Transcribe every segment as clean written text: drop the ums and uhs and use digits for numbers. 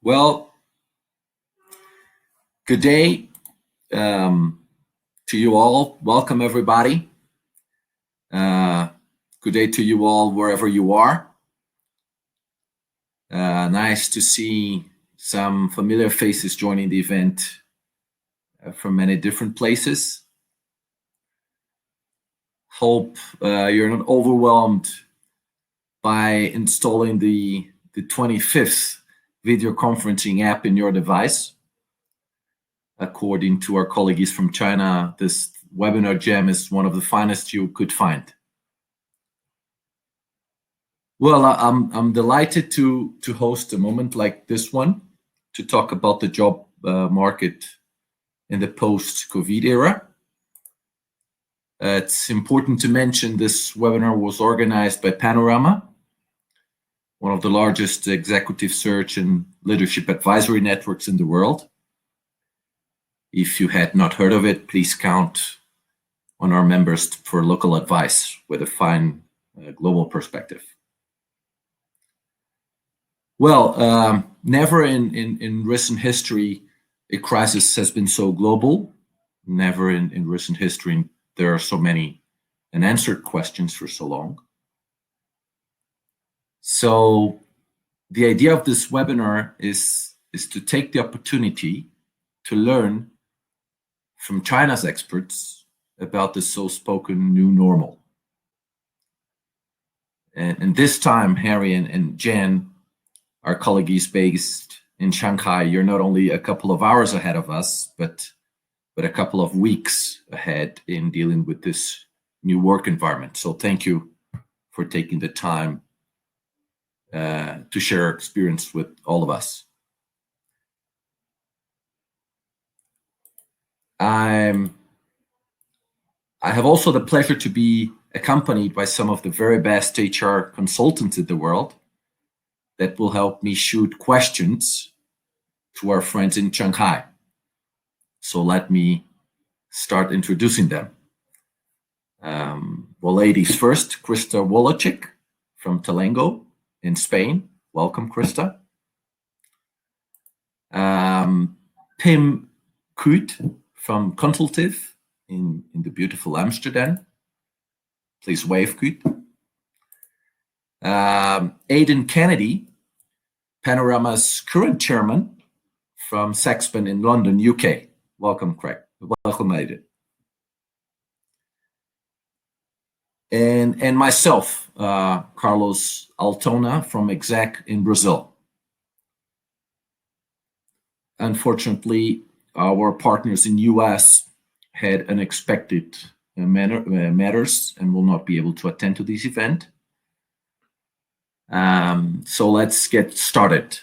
Well, good day to you all. Welcome, everybody. Good day to you all, wherever you are. Nice to see some familiar faces joining the event from many different places. Hope you're not overwhelmed by installing the 25th video conferencing app in your device. According to our colleagues from China, this webinar gem is one of the finest you could find. Well, I'm delighted to host a moment like this one to talk about the job market in the post-COVID era. It's important to mention this webinar was organized by Panorama, one of the largest executive search and leadership advisory networks in the world. If you had not heard of it, please count on our members for local advice with a fine global perspective. Well, never in recent history a crisis has been so global. Never in recent history there are so many unanswered questions for so long. So the idea of this webinar is to take the opportunity to learn from China's experts about the so-spoken new normal. And this time, Harry and Jan, our colleagues based in Shanghai, you're not only a couple of hours ahead of us, but a couple of weeks ahead in dealing with this new work environment. So thank you for taking the time to share our experience with all of us. I have also the pleasure to be accompanied by some of the very best HR consultants in the world that will help me shoot questions to our friends in Shanghai. So let me start introducing them. Well, ladies first, Krista Wolochik from Talengo in Spain. Welcome, Krista. Pim Kuit from Consultive in the beautiful Amsterdam. Please wave, Kuit. Aidan Kennedy, Panorama's current chairman from Sexpan in London, UK. Welcome, Craig. Welcome, Aidan. And myself, Carlos Altona from Exec in Brazil. Unfortunately, our partners in US had unexpected matters and will not be able to attend to this event. So let's get started.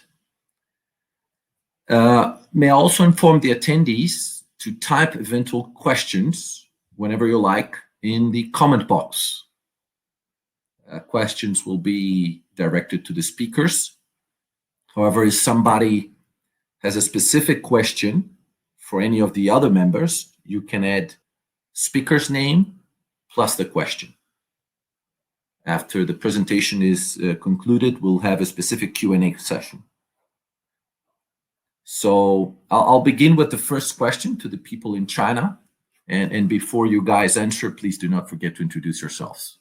May I also inform the attendees to type eventual questions whenever you like in the comment box. Questions will be directed to the speakers. However, if somebody has a specific question for any of the other members, you can add speaker's name plus the question. After the presentation is concluded, we'll have a specific Q&A session. So I'll begin with the first question to the people in China. And before you guys answer, please do not forget to introduce yourselves.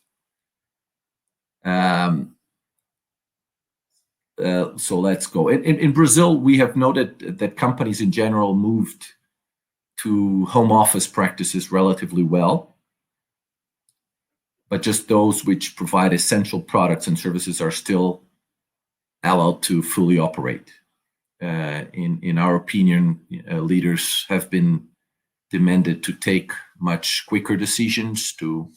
So let's go. In Brazil, we have noted that companies in general moved to home office practices relatively well, but just those which provide essential products and services are still allowed to fully operate. In our opinion, leaders have been demanded to take much quicker decisions, to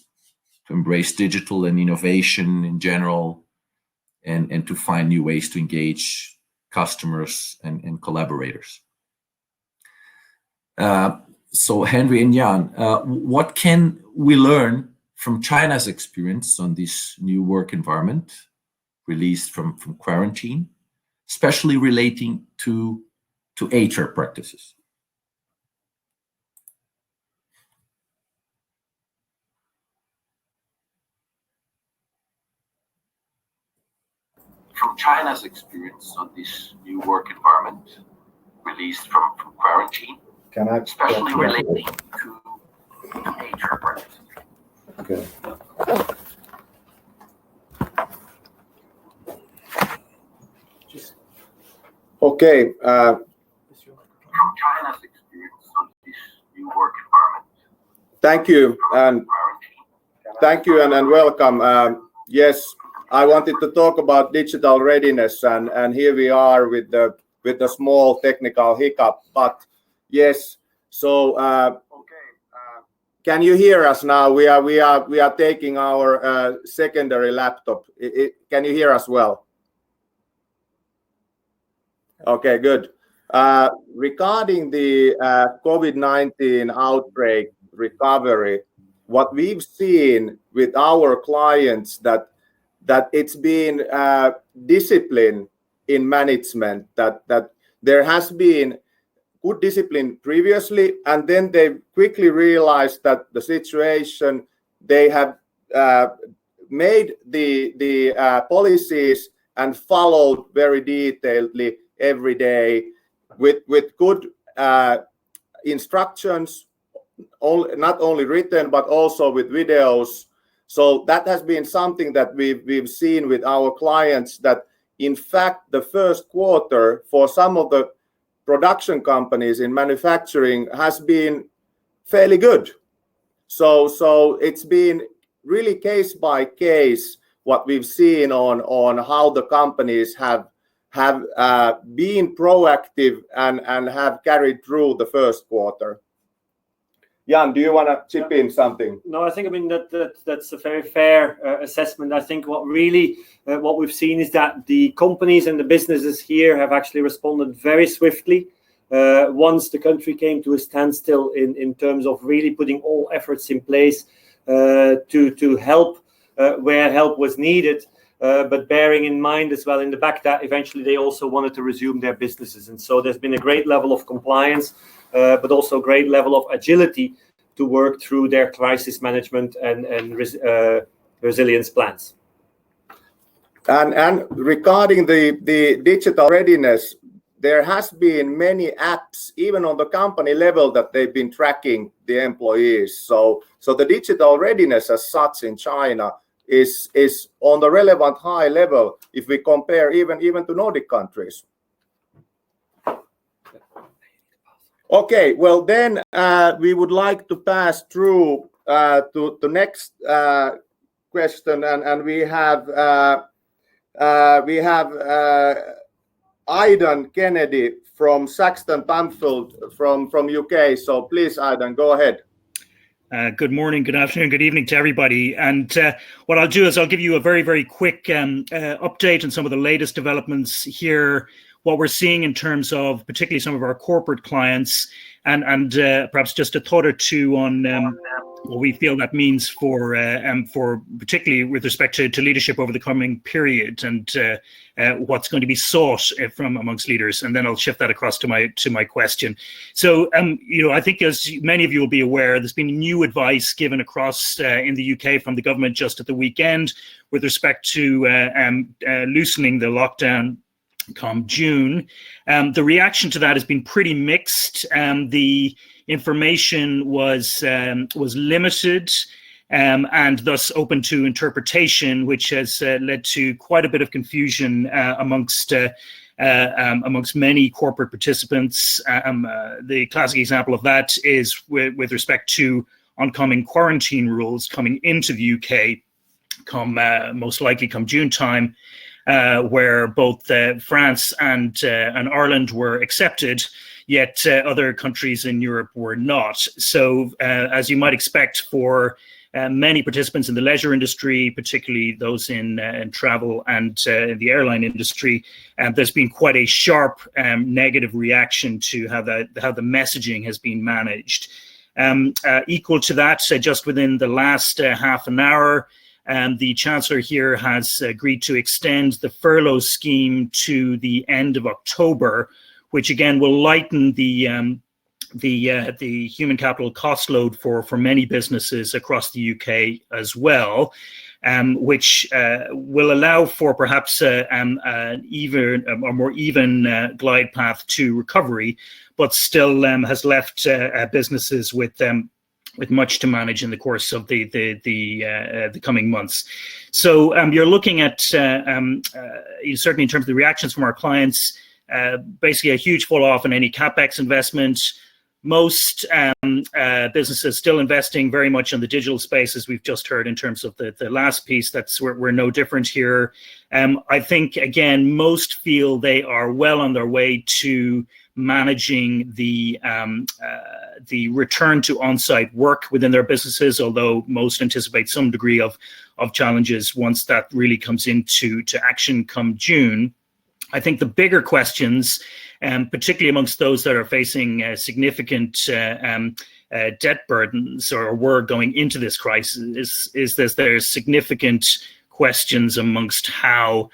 embrace digital and innovation in general, and to find new ways to engage customers and collaborators. So Henry and Jan, what can we learn from China's experience on this new work environment released from quarantine, especially relating to HR practices? from China's experience on this new work environment released from quarantine, especially relating to HR practices. Okay. Okay. From China's experience on this new work environment. Thank you, and welcome. Yes, I wanted to talk about digital readiness, and here we are with the small technical hiccup. But yes, so can you hear us now? We are taking our secondary laptop. Can you hear us well? Okay, good. Regarding the COVID-19 outbreak recovery, what we've seen with our clients that it's been discipline in management, that there has been good discipline previously, and then they quickly realized that the situation, they have made the policies and followed very detailedly every day with good instructions, not only written but also with videos. So that has been something that we've seen with our clients, that in fact the first quarter for some of the production companies in manufacturing has been fairly good. So it's been really case by case what we've seen on how the companies have been proactive and have carried through the first quarter. Jan, do you want to chip in something? No, I think that's a very fair assessment. I think what we've seen is that the companies and the businesses here have actually responded very swiftly once the country came to a standstill in terms of really putting all efforts in place to help where help was needed. But bearing in mind as well in the back that eventually they also wanted to resume their businesses. And so there's been a great level of compliance, but also a great level of agility to work through their crisis management and resilience plans. And regarding the digital readiness, there has been many apps, even on the company level, that they've been tracking the employees. So the digital readiness as such in China is on the relevant high level if we compare even to Nordic countries. Okay, well then we would like to pass through to the next question, and we have Aidan Kennedy from Saxton Bamfield from UK. So please, Aidan, go ahead. Good morning, good afternoon, good evening to everybody. And what I'll do is I'll give you a very, very quick update on some of the latest developments here, what we're seeing in terms of particularly some of our corporate clients, and perhaps just a thought or two on what we feel that means for particularly with respect to leadership over the coming period, and what's going to be sought from amongst leaders. And then I'll shift that across to my question. So I think, as many of you will be aware, there's been new advice given across in the UK from the government just at the weekend with respect to loosening the lockdown come June. The reaction to that has been pretty mixed. The information was limited and thus open to interpretation, which has led to quite a bit of confusion amongst many corporate participants. The classic example of that is with respect to oncoming quarantine rules coming into the UK, most likely come June time, where both France and Ireland were accepted, yet other countries in Europe were not. So as you might expect for many participants in the leisure industry, particularly those in travel and the airline industry, there's been quite a sharp negative reaction to how the messaging has been managed. Equal to that, just within the last half an hour, the Chancellor here has agreed to extend the furlough scheme to the end of October, which again will lighten the the human capital cost load for many businesses across the UK as well, which will allow for perhaps an even or more even glide path to recovery, but still has left businesses with much to manage in the course of the coming months. So you're looking at certainly in terms of the reactions from our clients, basically a huge fall off in any capex investment. Most businesses still investing very much in the digital space, as we've just heard in terms of the last piece. That's we're no different here. I think again, most feel they are well on their way to managing the return to on-site work within their businesses, although most anticipate some degree of challenges once that really comes into action come June. I think the bigger questions, particularly amongst those that are facing significant debt burdens or were going into this crisis, is there's significant questions amongst how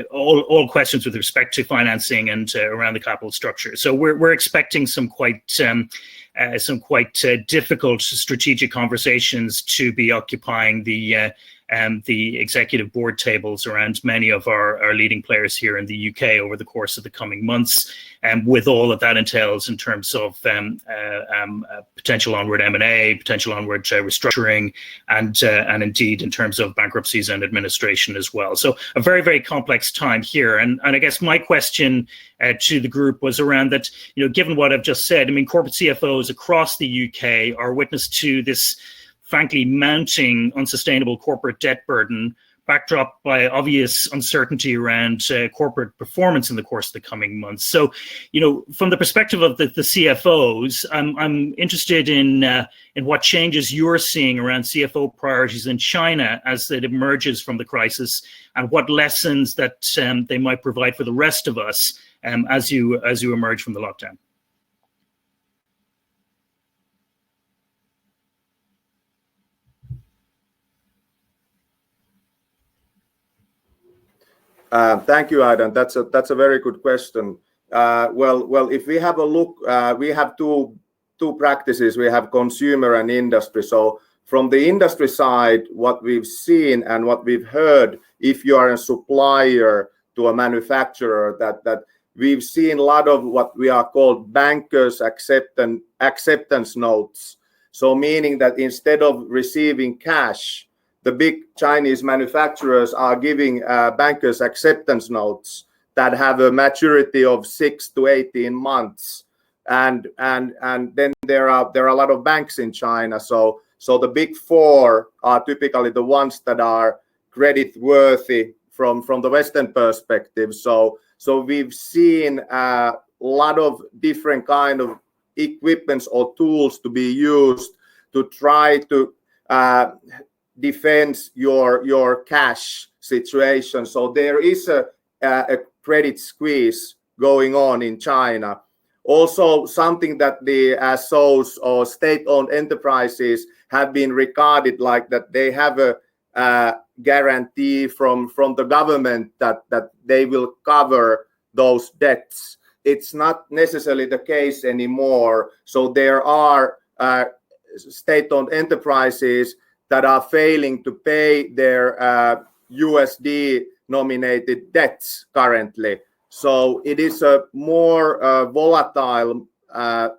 all questions with respect to financing and around the capital structure. So we're expecting some quite difficult strategic conversations to be occupying the executive board tables around many of our leading players here in the UK over the course of the coming months, with all that that entails in terms of potential onward M&A, potential onward restructuring, and indeed in terms of bankruptcies and administration as well. So a very, very complex time here. And I guess my question to the group was around that, given what I've just said, I mean, corporate CFOs across the UK are witness to this frankly mounting unsustainable corporate debt burden, backdrop by obvious uncertainty around corporate performance in the course of the coming months. So, from the perspective of the CFOs, I'm interested in what changes you're seeing around CFO priorities in China as it emerges from the crisis, and what lessons that they might provide for the rest of us as you emerge from the lockdown. Thank you, Aidan. That's a very good question. Well, if we have a look, we have two practices. We have consumer and industry. So from the industry side, what we've seen and what we've heard, if you are a supplier to a manufacturer, that we've seen a lot of what we are called bankers acceptance notes. So meaning that instead of receiving cash, the big Chinese manufacturers are giving bankers acceptance notes that have a maturity of 6 to 18 months, and then there are a lot of banks in China. So the big four are typically the ones that are credit worthy from the Western perspective. So we've seen a lot of different kind of equipments or tools to be used to try to defend your cash situation. So there is a credit squeeze going on in China. Also, something that the SOs or state-owned enterprises have been regarded like that they have a guarantee from the government that they will cover those debts. It's not necessarily the case anymore. So there are state-owned enterprises that are failing to pay their USD nominated debts currently. So it is a more volatile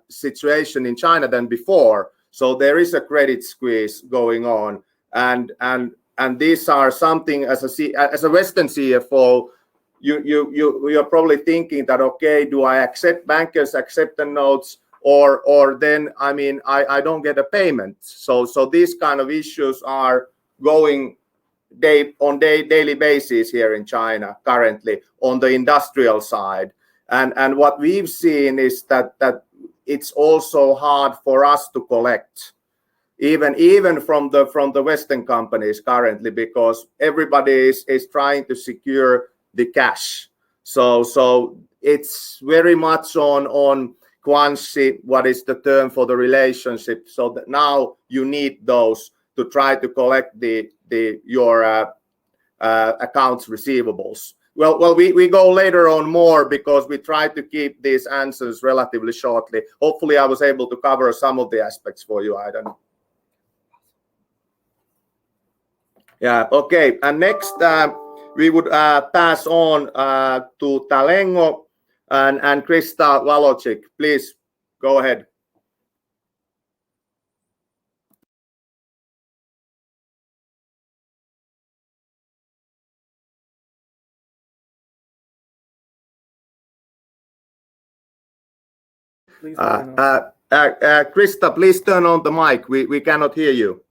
situation in China than before. So there is a credit squeeze going on, and these are something as a Western CFO, you're probably thinking that, okay, do I accept bankers acceptance notes? Or then, I mean, I don't get a payment. So these kind of issues are going daily basis here in China currently on the industrial side. And what we've seen is that it's also hard for us to collect, even from the Western companies currently, because everybody is trying to secure the cash. So it's very much on Quansi, what is the term for the relationship? So that now you need those to try to collect your accounts receivables, Well, we go later on more because we try to keep these answers relatively shortly. Hopefully, I was able to cover some of the aspects for you, Aidan. Yeah, okay. And next, we would pass on to Talengo and Krista Walocic. Please go ahead. Krista, please turn on the mic. We cannot hear you.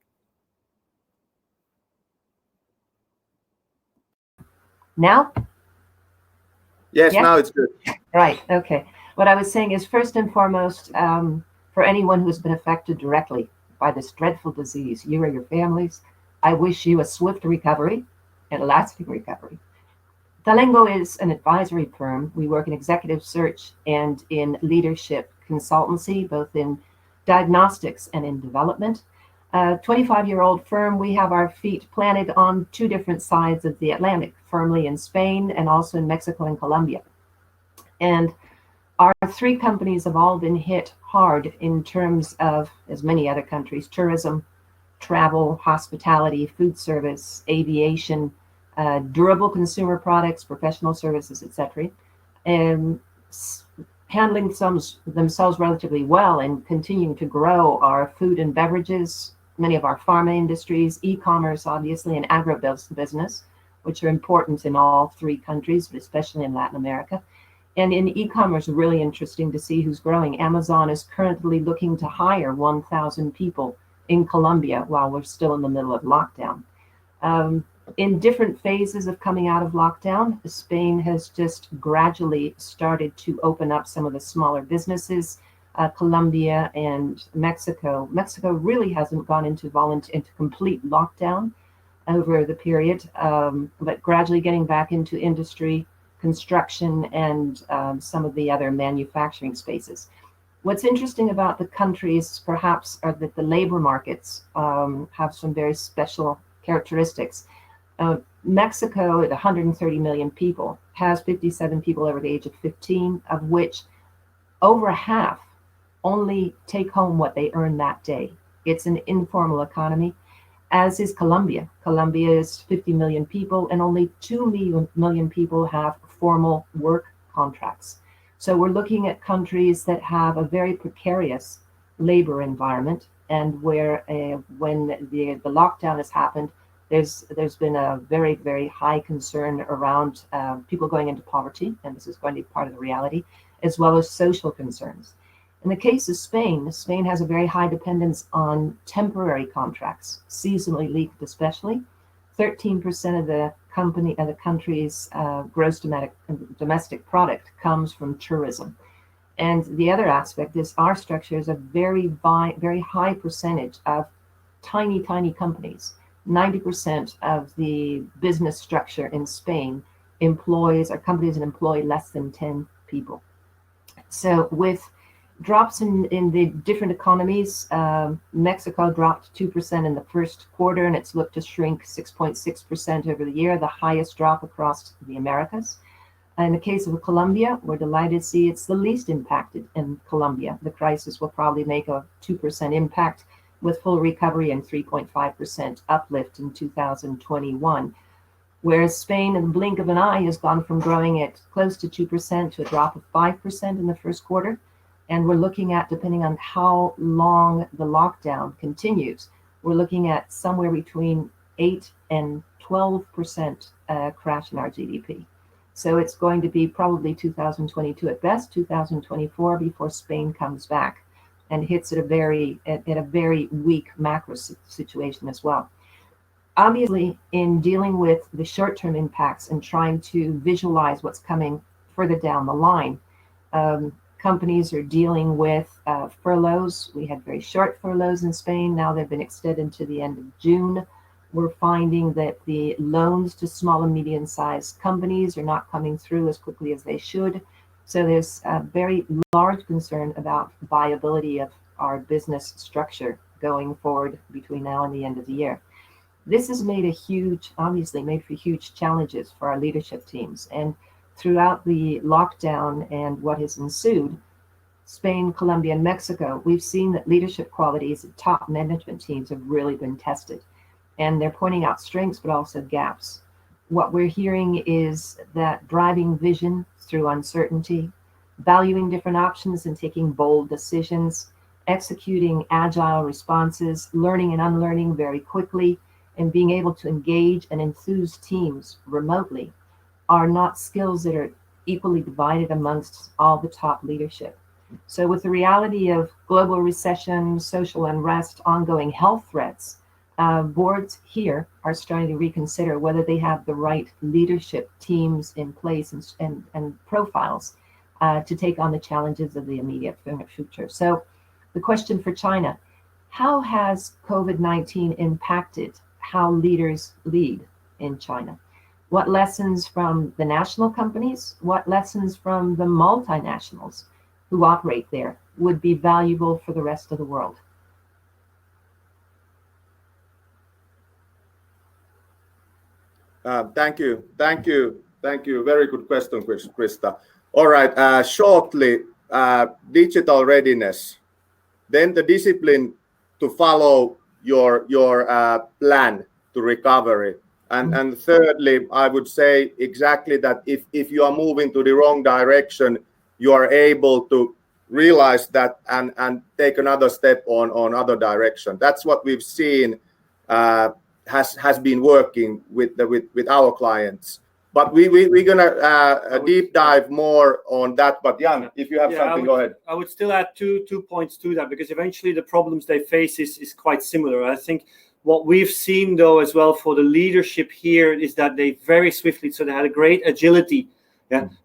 Now? Yes, now it's good. Right, okay. What I was saying is, first and foremost, for anyone who's been affected directly by this dreadful disease, you or your families, I wish you a swift recovery and a lasting recovery. Talengo is an advisory firm. We work in executive search and in leadership consultancy, both in diagnostics and in development. A 25-year-old firm, we have our feet planted on two different sides of the Atlantic, firmly in Spain and also in Mexico and Colombia. And our three companies have all been hit hard in terms of, as many other countries, tourism, travel, hospitality, food service, aviation, durable consumer products, professional services, etc., and handling themselves relatively well and continuing to grow our food and beverages, many of our pharma industries, e-commerce, obviously, and agribusiness, which are important in all three countries, but especially in Latin America. And in e-commerce, really interesting to see who's growing. Amazon is currently looking to hire 1,000 people in Colombia while we're still in the middle of lockdown. In different phases of coming out of lockdown, Spain has just gradually started to open up some of the smaller businesses. Colombia and Mexico. Mexico really hasn't gone into complete lockdown over the period, but gradually getting back into industry, construction, and some of the other manufacturing spaces. What's interesting about the countries, perhaps, are that the labor markets have some very special characteristics. Mexico, at 130 million people, has 57 people over the age of 15, of which over half only take home what they earn that day. It's an informal economy, as is Colombia. Colombia is 50 million people, and only 2 million people have formal work contracts. So we're looking at countries that have a very precarious labor environment, and where when the lockdown has happened, there's been a very, very high concern around people going into poverty, and this is going to be part of the reality, as well as social concerns. In the case of Spain, Spain has a very high dependence on temporary contracts, seasonally linked especially. 13% of the country's gross domestic product comes from tourism. And the other aspect is our structure is a very high percentage of tiny companies. 90% of the business structure in Spain are companies that employ less than 10 people. So with drops in the different economies, Mexico dropped 2% in the first quarter, and it's looked to shrink 6.6% over the year, the highest drop across the Americas. In the case of Colombia, we're delighted to see it's the least impacted in Colombia. The crisis will probably make a 2% impact, with full recovery and 3.5% uplift in 2021. Whereas Spain, in the blink of an eye, has gone from growing at close to 2% to a drop of 5% in the first quarter. And we're looking at, depending on how long the lockdown continues, we're looking at somewhere between 8 and 12% crash in our GDP. So it's going to be probably 2022 at best, 2024 before Spain comes back and hits at a very weak macro situation as well. Obviously, in dealing with the short-term impacts and trying to visualize what's coming further down the line, companies are dealing with furloughs. We had very short furloughs in Spain. Now they've been extended to the end of June. We're finding that the loans to small and medium-sized companies are not coming through as quickly as they should. So there's a very large concern about the viability of our business structure going forward between now and the end of the year. This has made obviously made for huge challenges for our leadership teams. And throughout the lockdown and what has ensued, Spain, Colombia, and Mexico, we've seen that leadership qualities of top management teams have really been tested. And they're pointing out strengths, but also gaps. What we're hearing is that driving vision through uncertainty, valuing different options and taking bold decisions, executing agile responses, learning and unlearning very quickly, and being able to engage and enthuse teams remotely are not skills that are equally divided amongst all the top leadership. So with the reality of global recession, social unrest, ongoing health threats, boards here are starting to reconsider whether they have the right leadership teams in place and profiles to take on the challenges of the immediate future. So the question for China, how has COVID-19 impacted how leaders lead in China? What lessons from the national companies, what lessons from the multinationals who operate there would be valuable for the rest of the world? Thank you. Very good question, Krista. All right, shortly, digital readiness, then the discipline to follow your plan to recovery. And thirdly, I would say exactly that if you are moving to the wrong direction, you are able to realize that and take another step on other direction. That's what we've seen has been working with our clients. But we're gonna deep dive more on that. But Jan, if you have something, go ahead. I would still add two points to that, because eventually the problems they face is quite similar. I think what we've seen though as well for the leadership here is that they very swiftly, so they had a great agility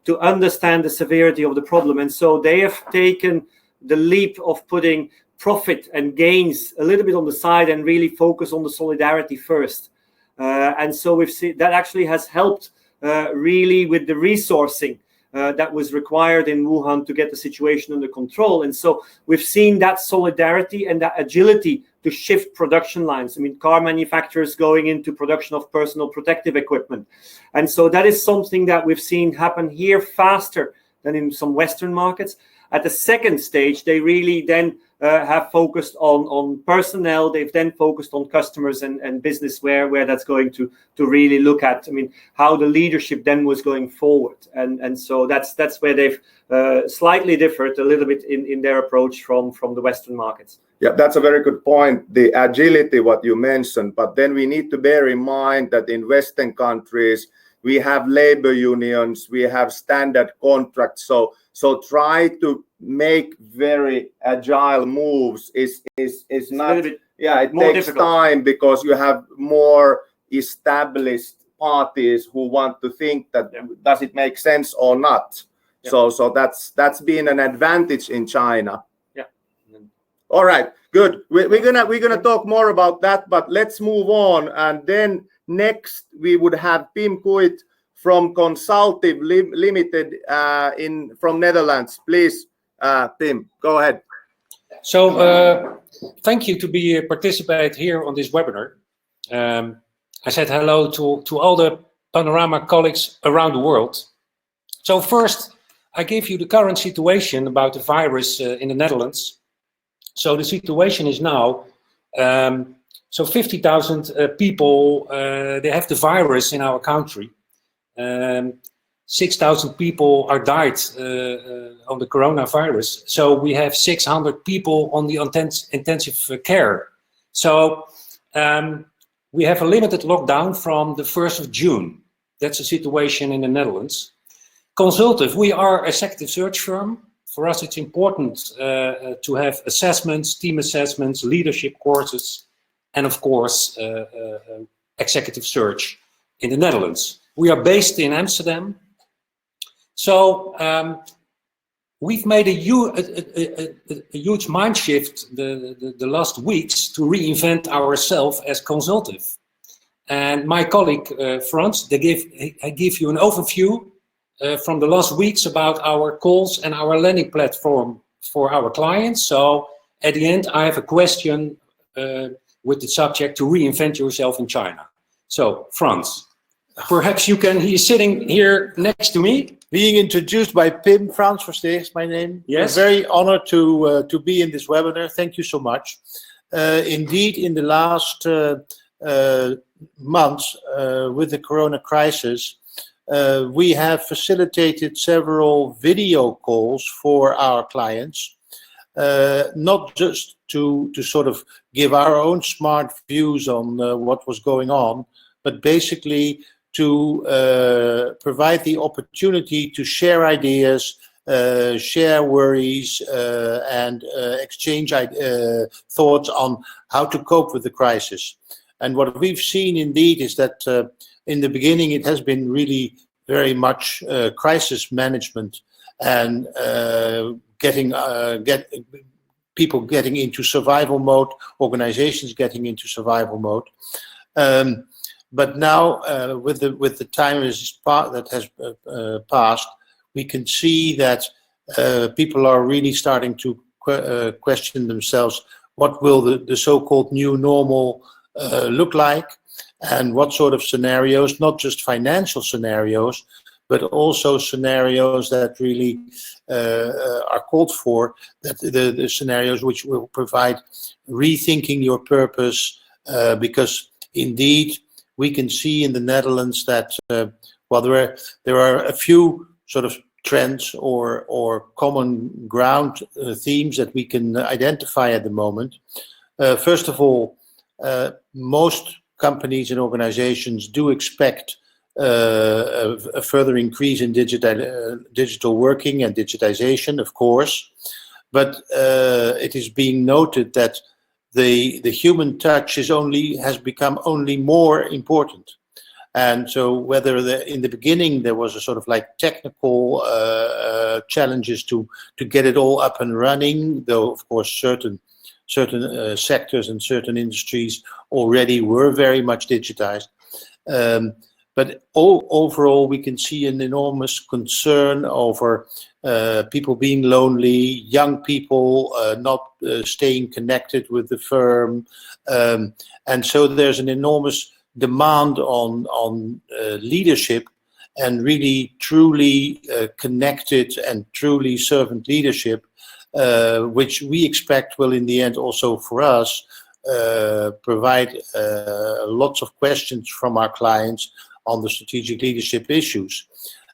to understand the severity of the problem. And so they have taken the leap of putting profit and gains a little bit on the side and really focus on the solidarity first. And so we've seen that actually has helped really with the resourcing that was required in Wuhan to get the situation under control. And so we've seen that solidarity and that agility to shift production lines. I mean, car manufacturers going into production of personal protective equipment. And so that is something that we've seen happen here faster than in some Western markets. At the second stage, they really then have focused on personnel. They've then focused on customers and business where that's going to really look at, I mean, how the leadership then was going forward. And so that's where they've slightly differed a little bit in their approach from the Western markets. Yeah, that's a very good point, the agility, what you mentioned. But then we need to bear in mind that in Western countries, we have labor unions, we have standard contracts. So try to make very agile moves is not, it takes difficult time, because you have more established parties who want to think that does it make sense or not. So that's been an advantage in China. All right, good. We're gonna talk more about that, but let's move on. And then next we would have Pim Kuit from Consultive Limited from Netherlands. Please, Pim, go ahead. So thank you to participate here on this webinar. I said hello to all the Panorama colleagues around the world. So first, I gave you the current situation about the virus in the Netherlands. So the situation is now, so 50,000 people, they have the virus in our country. 6,000 people are died on the coronavirus. So we have 600 people on the intensive care. So we have a limited lockdown from the 1st of June. That's the situation in the Netherlands. Consultive, we are a executive search firm. For us, it's important to have assessments, team assessments, leadership courses, and of course, executive search in the Netherlands. We are based in Amsterdam. So we've made a huge mind shift the last weeks to reinvent ourselves as Consultive. And my colleague, Frans, I give you an overview from the last weeks about our calls and our landing platform for our clients. So at the end, I have a question with the subject to reinvent yourself in China. So, Frans, perhaps you can, he's sitting here next to me. Being introduced by Pim, Frans Versteeg is my name. Yes. I'm very honored to be in this webinar. Thank you so much. Indeed, in the last months with the Corona crisis, we have facilitated several video calls for our clients, not just to sort of give our own smart views on what was going on, but basically to provide the opportunity to share ideas, share worries, and exchange thoughts on how to cope with the crisis. And what we've seen indeed is that in the beginning it has been really very much crisis management and people getting into survival mode, organizations getting into survival mode. But now, with the time that has passed, we can see that people are really starting to question themselves: what will the so-called new normal look like, and what sort of scenarios, not just financial scenarios, but also scenarios that really are called for, that the scenarios which will provide rethinking your purpose, because indeed, we can see in the Netherlands that while there are a few sort of trends or common ground themes that we can identify at the moment. First of all, most companies and organizations do expect a further increase in digital working and digitization, of course, but it is being noted that the human touch has become only more important. And so whether in the beginning there was a sort of like technical challenges to get it all up and running, though of course certain sectors and certain industries already were very much digitized. But overall, we can see an enormous concern over people being lonely, young people not staying connected with the firm. And so there's an enormous demand on leadership and really truly connected and truly servant leadership, which we expect will in the end also for us provide lots of questions from our clients on the strategic leadership issues.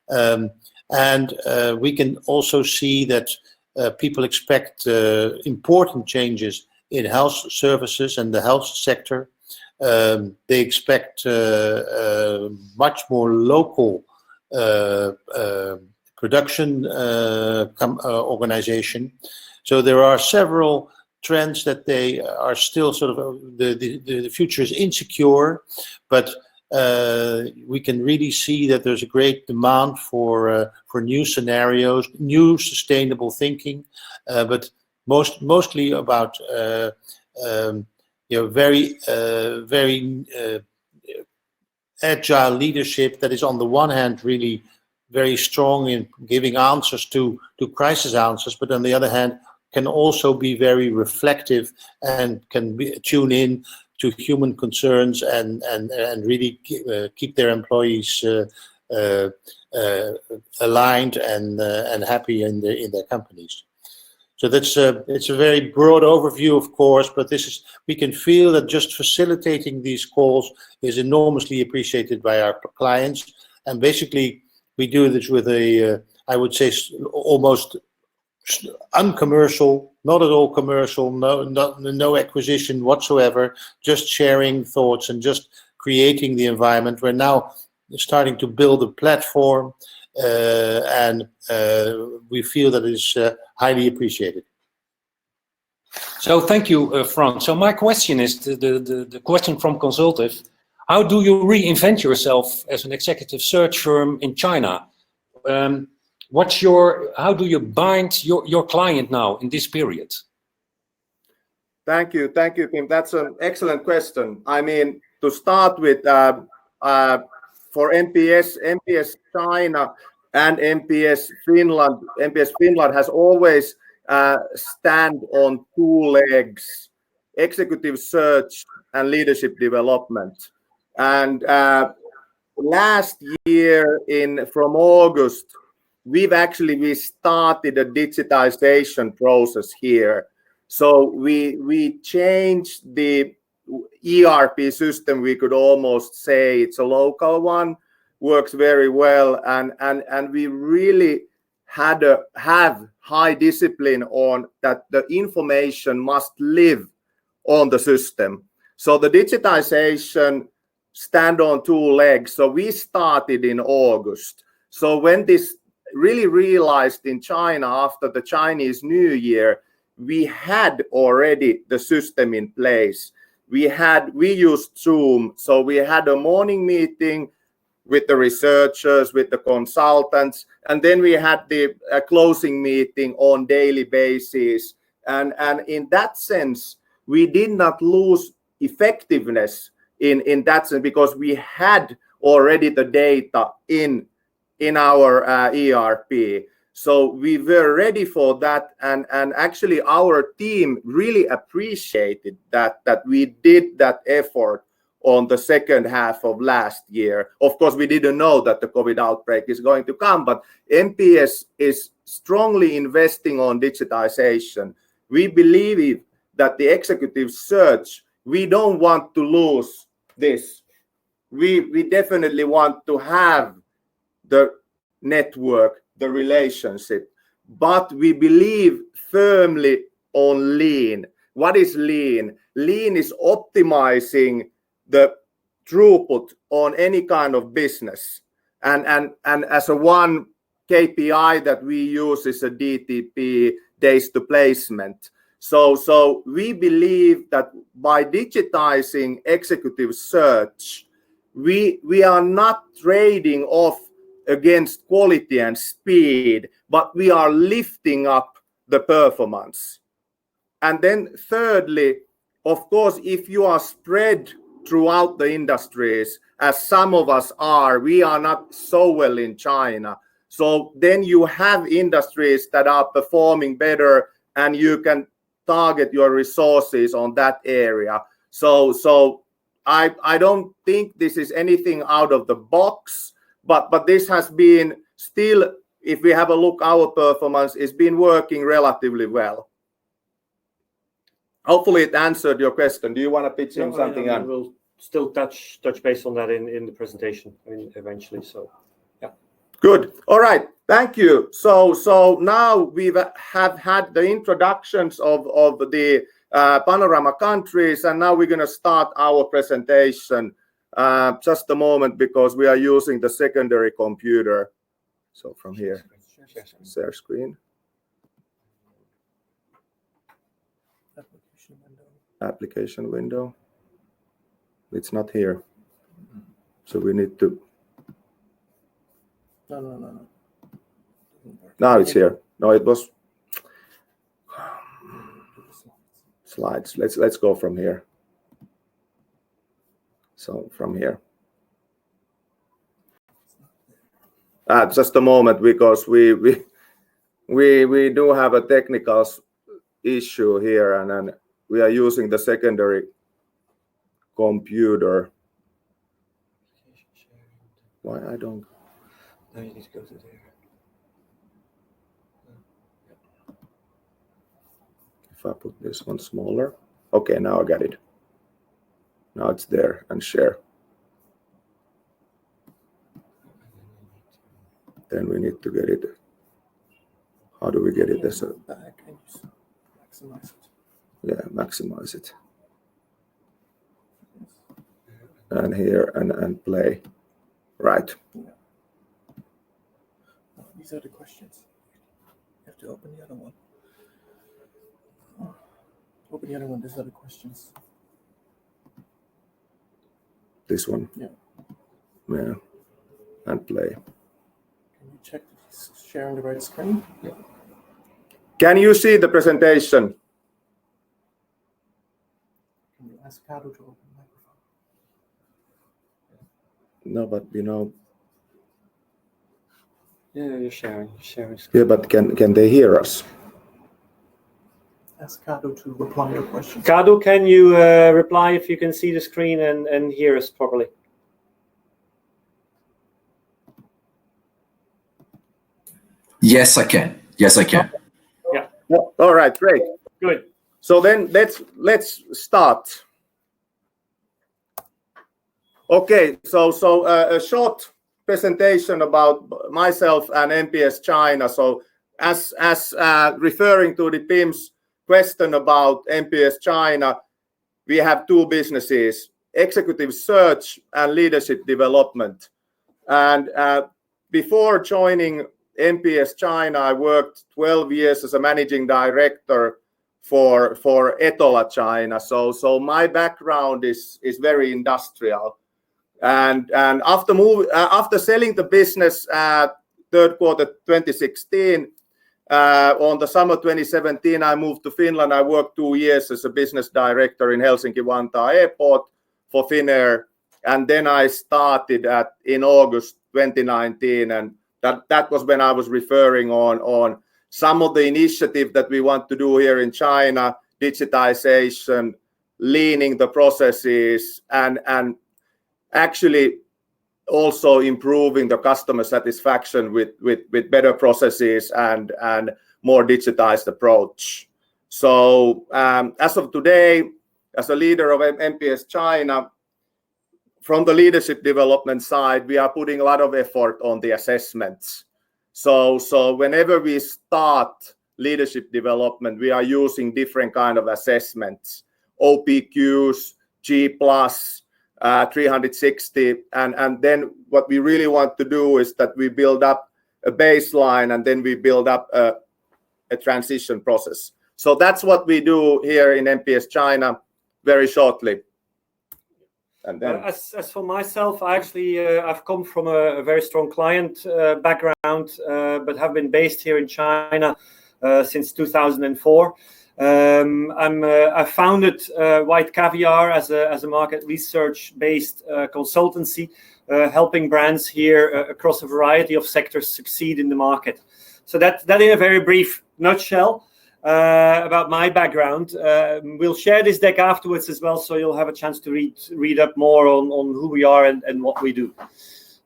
And we can also see that people expect important changes in health services and the health sector. They expect much more local production organization. So there are several trends that they are still sort of, the future is insecure, but we can really see that there's a great demand for new scenarios, new sustainable thinking, but mostly about very agile leadership that is on the one hand really very strong in giving answers to crisis answers, but on the other hand can also be very reflective and can tune in to human concerns and really keep their employees aligned and happy in their companies. So that's it's a very broad overview, of course, but we can feel that just facilitating these calls is enormously appreciated by our clients. And basically, we do this with I would say, almost uncommercial, not at all commercial, no acquisition whatsoever, just sharing thoughts and just creating the environment. We're now starting to build a platform, and we feel that is highly appreciated. So thank you, Frans. So my question is the question from Consultive: how do you reinvent yourself as an executive search firm in China? How do you bind your client now in this period? Thank you, Pim. That's an excellent question. I mean, to start with, for MPS China and MPS Finland has always stand on two legs. executive search and leadership development. And last year from August, we started a digitization process here. So we changed the ERP system. We could almost say it's a local one, works very well, and we really have high discipline on that. The information must live on the system. So the digitization stand on two legs. So we started in August. So when this really realized in China after the Chinese New Year, we had already the system in place. We used Zoom. So we had a morning meeting with the researchers, with the consultants, and then we had the closing meeting on daily basis. And in that sense, we did not lose effectiveness in that sense, because we had already the data in our ERP. So we were ready for that, and actually our team really appreciated that we did that effort on the second half of last year. Of course, we didn't know that the COVID outbreak is going to come, but MPS is strongly investing on digitization. We believe that the executive search, we don't want to lose this. We definitely want to have the network, the relationship, but we believe firmly on lean. What is lean? Lean is optimizing the throughput on any kind of business. And as a one KPI that we use is a DTP, days to placement. So we believe that by digitizing executive search, we are not trading off against quality and speed, but we are lifting up the performance. And then thirdly, of course, if you are spread throughout the industries, as some of us are, we are not so well in China. So then you have industries that are performing better, and you can target your resources on that area. So I don't think this is anything out of the box, but this has been still, if we have a look, our performance has been working relatively well. Hopefully it answered your question. Do you want to pitch in something? We'll still touch base on that in the presentation, I mean, eventually. So yeah. Good. All right. Thank you. So now we have had the introductions of the Panorama countries, and now we're going to start our presentation. Just a moment, because we are using the secondary computer. So from here, share screen. Application window. It's not here. So we need to. No. Now it's here. No, it was slides. Let's go from here. So from here. Just a moment, because we do have a technical issue here, and then we are using the secondary computer. Why I don't? Now you need to go to there. If I put this one smaller. Okay, now I got it. Now it's there, and share. Then we need to get it. How do we get it? As a back and maximize it. Yeah, maximize it. And here and play. Right. Yeah. Oh, these are the questions. You have to open the other one. Open the other one. These are the questions. This one. Yeah. Yeah. And play. Can you check if he's sharing the right screen? Yeah. Can you see the presentation? Can you ask Kado to open the microphone? No, but Yeah, you're sharing. Yeah, but can they hear us? ask Kado to reply to your question. Kado, can you reply if you can see the screen and hear us properly? Yes, I can. Yes, I can. Yeah. All right, great. Good. So then let's start. Okay, so a short presentation about myself and MPS China. So as referring to the PIM's question about MPS China, we have two businesses: executive search and leadership development. And before joining MPS China, I worked 12 years as a managing director for Etola China. So my background is very industrial. And after selling the business third quarter 2016, on the summer 2017, I moved to Finland. I worked 2 years as a business director in Helsinki-Vantaa Airport for Finnair, and then I started in August 2019, and that was when I was referring on some of the initiative that we want to do here in China: digitization, leaning the processes, and actually also improving the customer satisfaction with better processes and more digitized approach. So as of today, as a leader of MPS China, from the leadership development side, we are putting a lot of effort on the assessments. So whenever we start leadership development, we are using different kind of assessments: OPQs, G+, 360, and then what we really want to do is that we build up a baseline, and then we build up a transition process. So that's what we do here in MPS China very shortly. And then as for myself, I've come from a very strong client background, but have been based here in China since 2004. I founded White Caviar as a market research-based consultancy, helping brands here across a variety of sectors succeed in the market. So that in a very brief nutshell about my background. We'll share this deck afterwards as well, so you'll have a chance to read up more on who we are and what we do.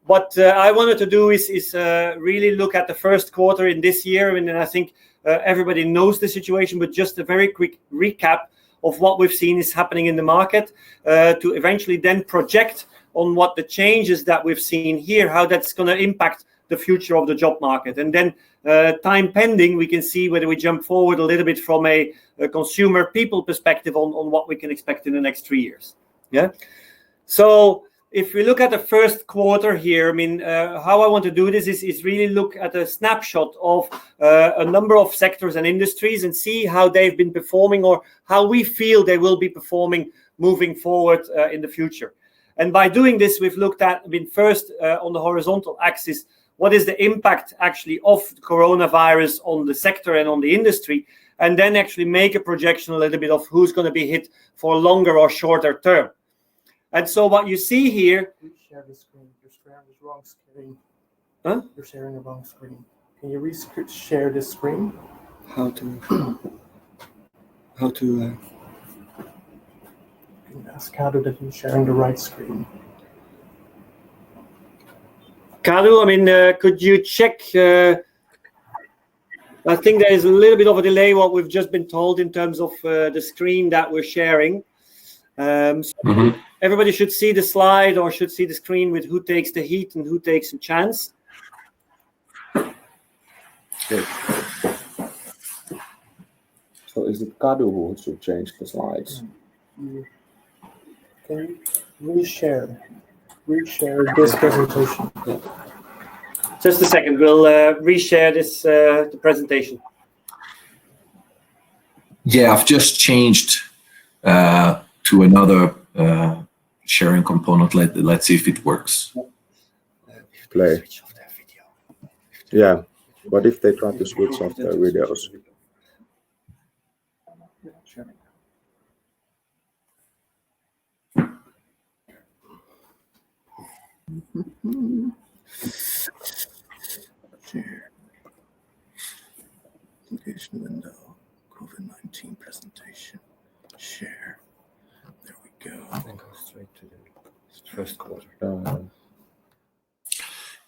What I wanted to do is really look at the first quarter in this year, and I think everybody knows the situation, but just a very quick recap of what we've seen is happening in the market to eventually then project on what the changes that we've seen here, how that's going to impact the future of the job market. And then time pending, we can see whether we jump forward a little bit from a consumer people perspective on what we can expect in the next 3 years. Yeah. So if we look at the first quarter here, I mean, how I want to do this is really look at a snapshot of a number of sectors and industries and see how they've been performing or how we feel they will be performing moving forward in the future. And by doing this, we've looked at, I mean, first on the horizontal axis, what is the impact actually of the coronavirus on the sector and on the industry, and then actually make a projection a little bit of who's going to be hit for longer or shorter term. And so what you see here... You share the screen. You're sharing the wrong screen. Huh? You're sharing the wrong screen. Can you share this screen? How to... You can ask Kado that you're sharing the right screen. Kado, I mean, could you check... I think there is a little bit of a delay what we've just been told in terms of the screen that we're sharing. Everybody should see the slide or should see the screen with who takes the heat and who takes the chance. okay. So is it Kado who wants to change the slides? Can you reshare this presentation? Yeah. Just a second, we'll reshare this the presentation. Yeah, I've just changed to another sharing component. Let's see if it works. Play. Yeah, what if they try to switch off their videos? Share. Application window. COVID-19 presentation.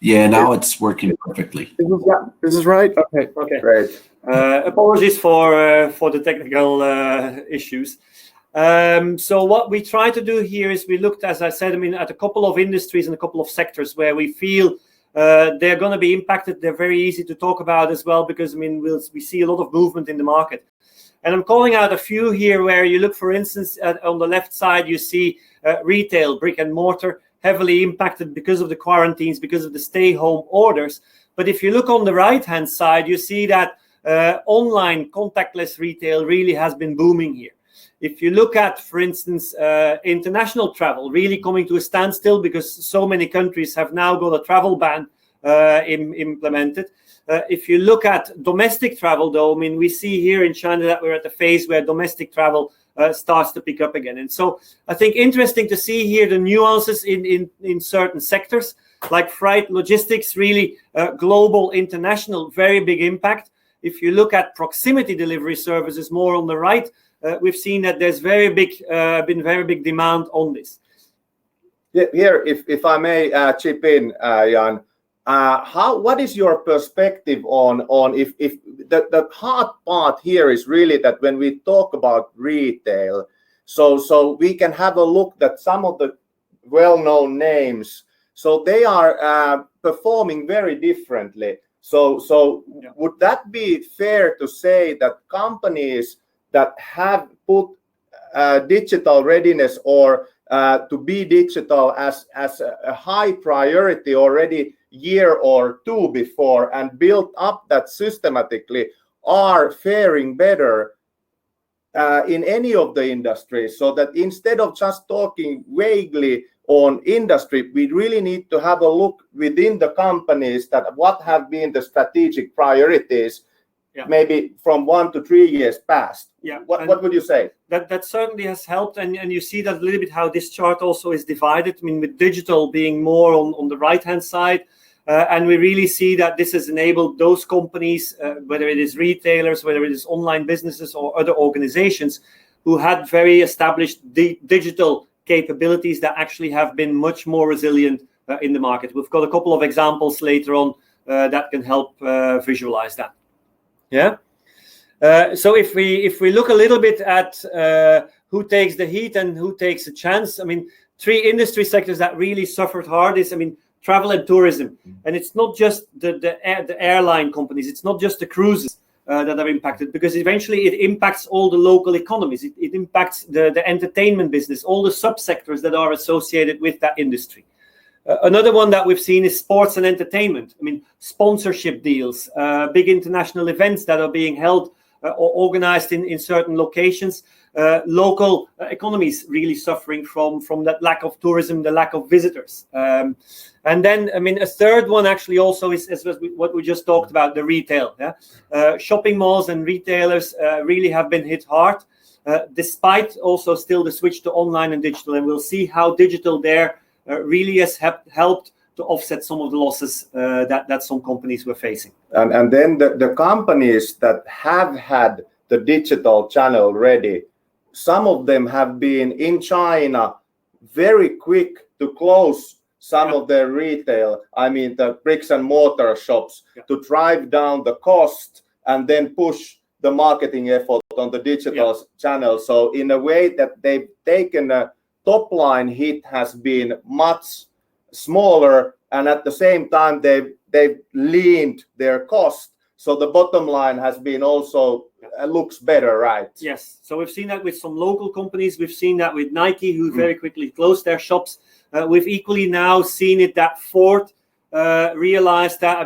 Yeah, now it's working perfectly. This is right. Okay. Okay. Great. Apologies for the technical issues. So what we try to do here is we looked, as I said, at a couple of industries and a couple of sectors where we feel they're going to be impacted. They're very easy to talk about as well because we see a lot of movement in the market. And I'm calling out a few here where you look, for instance, on the left side, you see retail, brick and mortar, heavily impacted because of the quarantines, because of the stay-home orders. But if you look on the right-hand side, you see that online contactless retail really has been booming here. If you look at, for instance, international travel really coming to a standstill because so many countries have now got a travel ban implemented. If you look at domestic travel, though, we see here in China that we're at the phase where domestic travel starts to pick up again. And so I think interesting to see here the nuances in certain sectors, like freight, logistics, really global, international, very big impact. If you look at proximity delivery services more on the right, we've seen that there's been very big demand on this. Here, if I may chip in, Jan, what is your perspective on if the hard part here is really that when we talk about retail, so we can have a look at some of the well-known names, so they are performing very differently. So Yeah. Would that be fair to say that companies that have put digital readiness or to be digital as a high priority already year or two before and built up that systematically are faring better in any of the industries? So that instead of just talking vaguely on industry, we really need to have a look within the companies that what have been the strategic priorities. Yeah. Maybe from 1 to 3 years past. Yeah. What would you say? That certainly has helped, and you see that a little bit how this chart also is divided. With digital being more on the right-hand side, and we really see that this has enabled those companies, whether it is retailers, whether it is online businesses or other organizations, who had very established digital capabilities that actually have been much more resilient in the market. We've got a couple of examples later on that can help visualize that. Yeah. So if we look a little bit at who takes the heat and who takes a chance, 3 industry sectors that really suffered hard is, travel and tourism, and it's not just the airline companies, it's not just the cruises that are impacted, because eventually it impacts all the local economies. It impacts the entertainment business, all the subsectors that are associated with that industry. Another one that we've seen is sports and entertainment. Sponsorship deals, big international events that are being held or organized in certain locations. Local economies really suffering from that lack of tourism, the lack of visitors. And then, a third one actually also is what we just talked about, the retail. Yeah? Shopping malls and retailers really have been hit hard, despite also still the switch to online and digital. And we'll see how digital there really has helped to offset some of the losses that some companies were facing. And then the companies that have had the digital channel ready, some of them have been in China very quick to close some of their retail, the bricks and mortar shops, to drive down the cost and then push the marketing effort on the digital channel. So in a way that they've taken a top line hit has been much smaller, and at the same time they've leaned their cost, so the bottom line has been also looks better, right? Yes, so we've seen that with some local companies. We've seen that with Nike, who very quickly closed their shops. We've equally now seen it that Ford realized that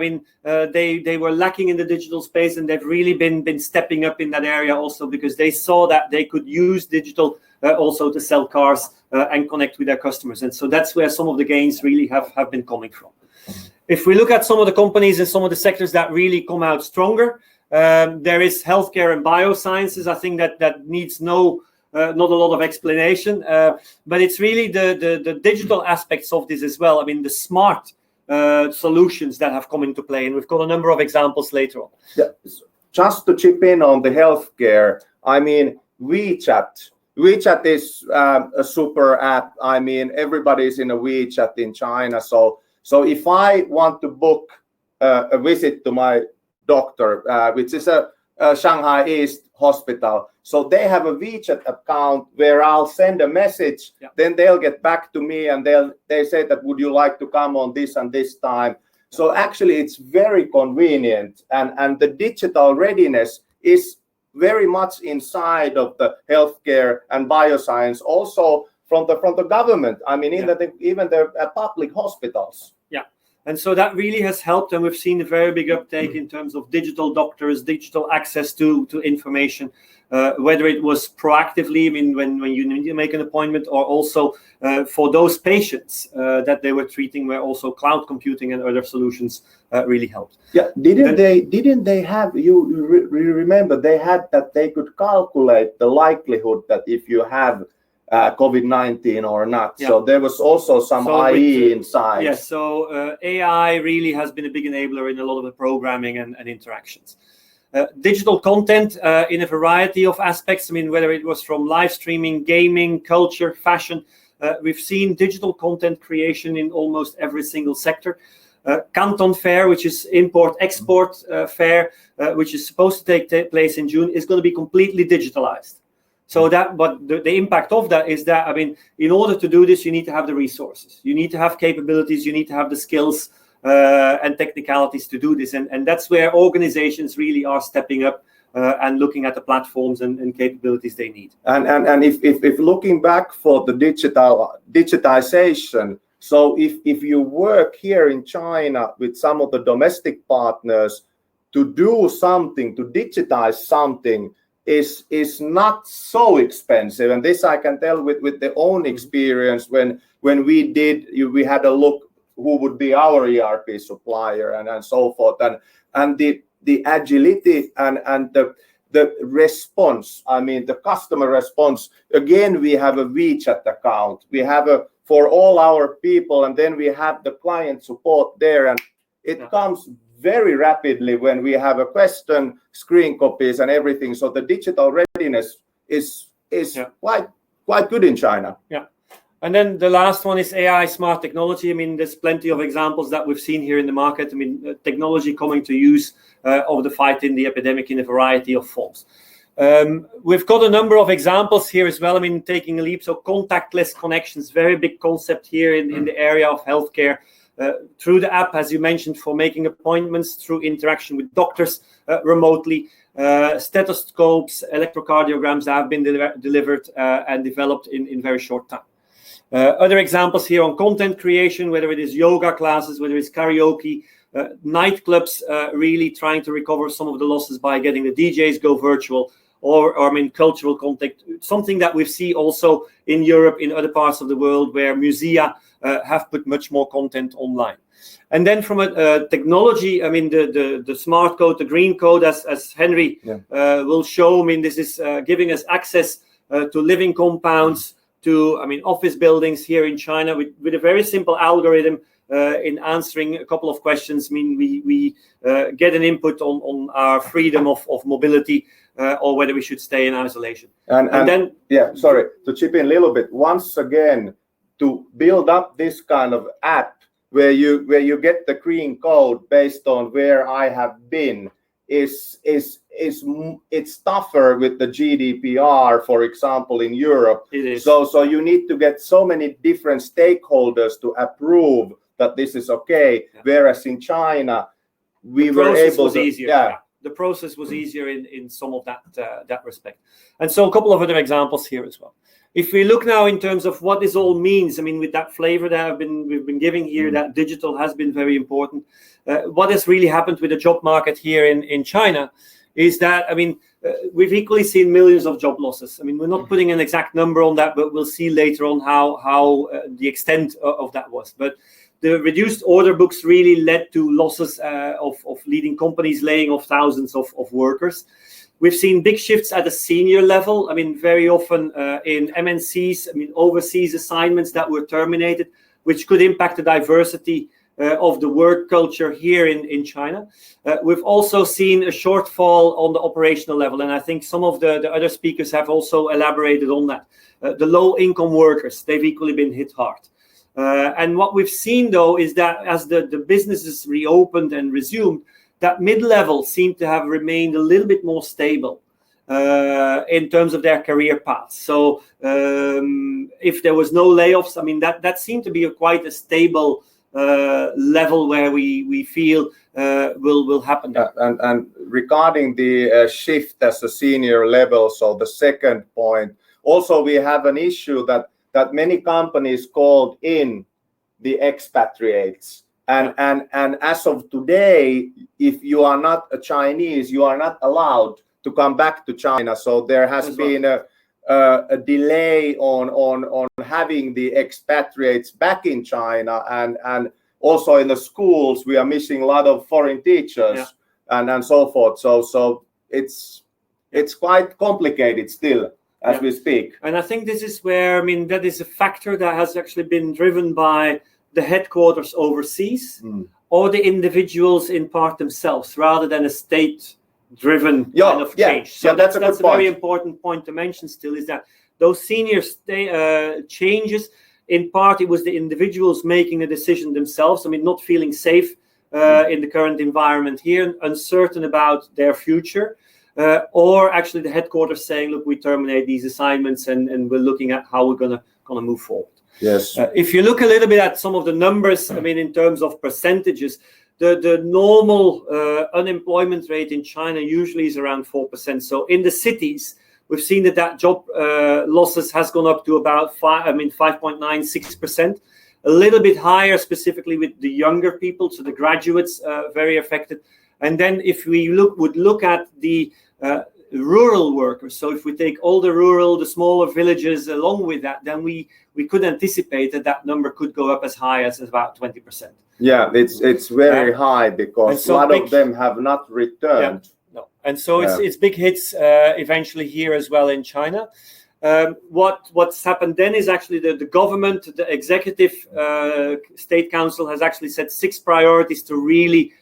they were lacking in the digital space, and they've really been stepping up in that area also, because they saw that they could use digital also to sell cars and connect with their customers. And so that's where some of the gains really have been coming from. If we look at some of the companies and some of the sectors that really come out stronger, there is healthcare and biosciences. I think that needs not a lot of explanation, but it's really the digital aspects of this as well. The smart solutions that have come into play, and we've got a number of examples later on. Yeah. Just to chip in on the healthcare, WeChat, WeChat is a super app. I mean, everybody's in a WeChat in China. So if I want to book a visit to my doctor, which is a Shanghai East hospital, so they have a WeChat account where I'll send a message. Yeah. Then they'll get back to me and they say that, would you like to come on this and this time? So actually, it's very convenient, and the digital readiness is very much inside of the healthcare and bioscience, also from the government. I mean, even the public hospitals. Yeah, and so that really has helped, and we've seen a very big uptake in terms of digital doctors, digital access to information, whether it was proactively, I mean, when you need to make an appointment, or also for those patients that they were treating, where also cloud computing and other solutions really helped. Yeah, didn't they have, you remember they had that they could calculate the likelihood that if you have COVID-19 or not. Yeah. So there was also some IE inside. Yes, so AI really has been a big enabler in a lot of the programming and interactions. Digital content in a variety of aspects. I mean, whether it was from live streaming, gaming, culture, fashion, we've seen digital content creation in almost every single sector. Canton Fair, which is import-export fair, which is supposed to take place in June, is going to be completely digitalized. So that, but the impact of that is that, I mean, in order to do this, you need to have the resources, you need to have capabilities, you need to have the skills and technicalities to do this, and that's where organizations really are stepping up and looking at the platforms and capabilities they need. And if looking back for the digitization, so if you work here in China with some of the domestic partners to do something, to digitize something, is not so expensive. And this I can tell with their own experience when we had a look who would be our ERP supplier and so forth, and the agility and the response, I mean the customer response. Again, we have a WeChat account, we have for all our people, and then we have the client support there, and it comes very rapidly when we have a question, screen copies and everything. So the digital readiness is quite good in China. Yeah. And then the last one is AI smart technology. I mean, there's plenty of examples that we've seen here in the market. I mean, technology coming to use of the fight in the epidemic in a variety of forms. We've got a number of examples here as well. I mean, taking a leap. So contactless connections, very big concept here in the area of healthcare. Through the app, as you mentioned, for making appointments, through interaction with doctors remotely, stethoscopes, electrocardiograms have been delivered and developed in very short time. Other examples here on content creation, whether it is yoga classes, whether it's karaoke, nightclubs really trying to recover some of the losses by getting the DJs go virtual, or I mean, cultural contact, something that we see also in Europe, in other parts of the world, where musea have put much more content online. And then from a technology, I mean, the smart code, the green code, as Henry will show, I mean, this is giving us access to living compounds, to, I mean, office buildings here in China with a very simple algorithm in answering a couple of questions. I mean, we get an input on our freedom of mobility or whether we should stay in isolation. And then, sorry, to chip in a little bit, once again, to build up this kind of app where you get the green code based on where I have been it's tougher with the GDPR, for example, in Europe. It is. So you need to get so many different stakeholders to approve that this is okay. Yeah. Whereas in China, we were able to. Easier. The process was easier in some of that respect. And so a couple of other examples here as well. If we look now in terms of what this all means, I mean, with that flavor that we've been giving here, that digital has been very important. What has really happened with the job market here in China is that, I mean, we've equally seen millions of job losses. I mean, we're not putting an exact number on that, but we'll see later on how the extent of that was. But the reduced order books really led to losses of leading companies laying off thousands of workers. We've seen big shifts at a senior level. I mean, very often in MNCs, I mean, overseas assignments that were terminated, which could impact the diversity of the work culture here in China. We've also seen a shortfall on the operational level, and I think some of the other speakers have also elaborated on that. The low-income workers, they've equally been hit hard. And what we've seen, though, is that as the businesses reopened and resumed, that mid-level seemed to have remained a little bit more stable in terms of their career paths. So if there was no layoffs, I mean, that seemed to be quite a stable level where we feel will happen. And regarding the shift as a senior level, so the second point, also we have an issue that many companies called in the expatriates. And as of today, if you are not a Chinese, you are not allowed to come back to China. So there has been a delay on having the expatriates back in China, and also in the schools we are missing a lot of foreign teachers and so forth. So it's quite complicated still as we speak. And I think this is where, I mean, that is a factor that has actually been driven by the headquarters overseas or the individuals in part themselves, rather than a state-driven kind of change. So that's a very important point to mention still, is that those senior changes, in part, it was the individuals making a decision themselves. I mean, not feeling safe in the current environment here, uncertain about their future, or actually the headquarters saying, look, we terminate these assignments and we're looking at how we're gonna move forward. Yes. If you look a little bit at some of the numbers, I mean, in terms of percentages, the normal unemployment rate in China usually is around 4%. So in the cities, we've seen that job losses has gone up to about 5.96%, a little bit higher specifically with the younger people, so the graduates very affected. And then if we would look at the rural workers, so if we take all the smaller villages along with that, then we could anticipate that number could go up as high as about 20%. Yeah, it's very high, because a lot of them have not returned. No, and so it's big hits eventually here as well in China. What's happened then is actually the government, the executive state council has actually set 6 priorities to really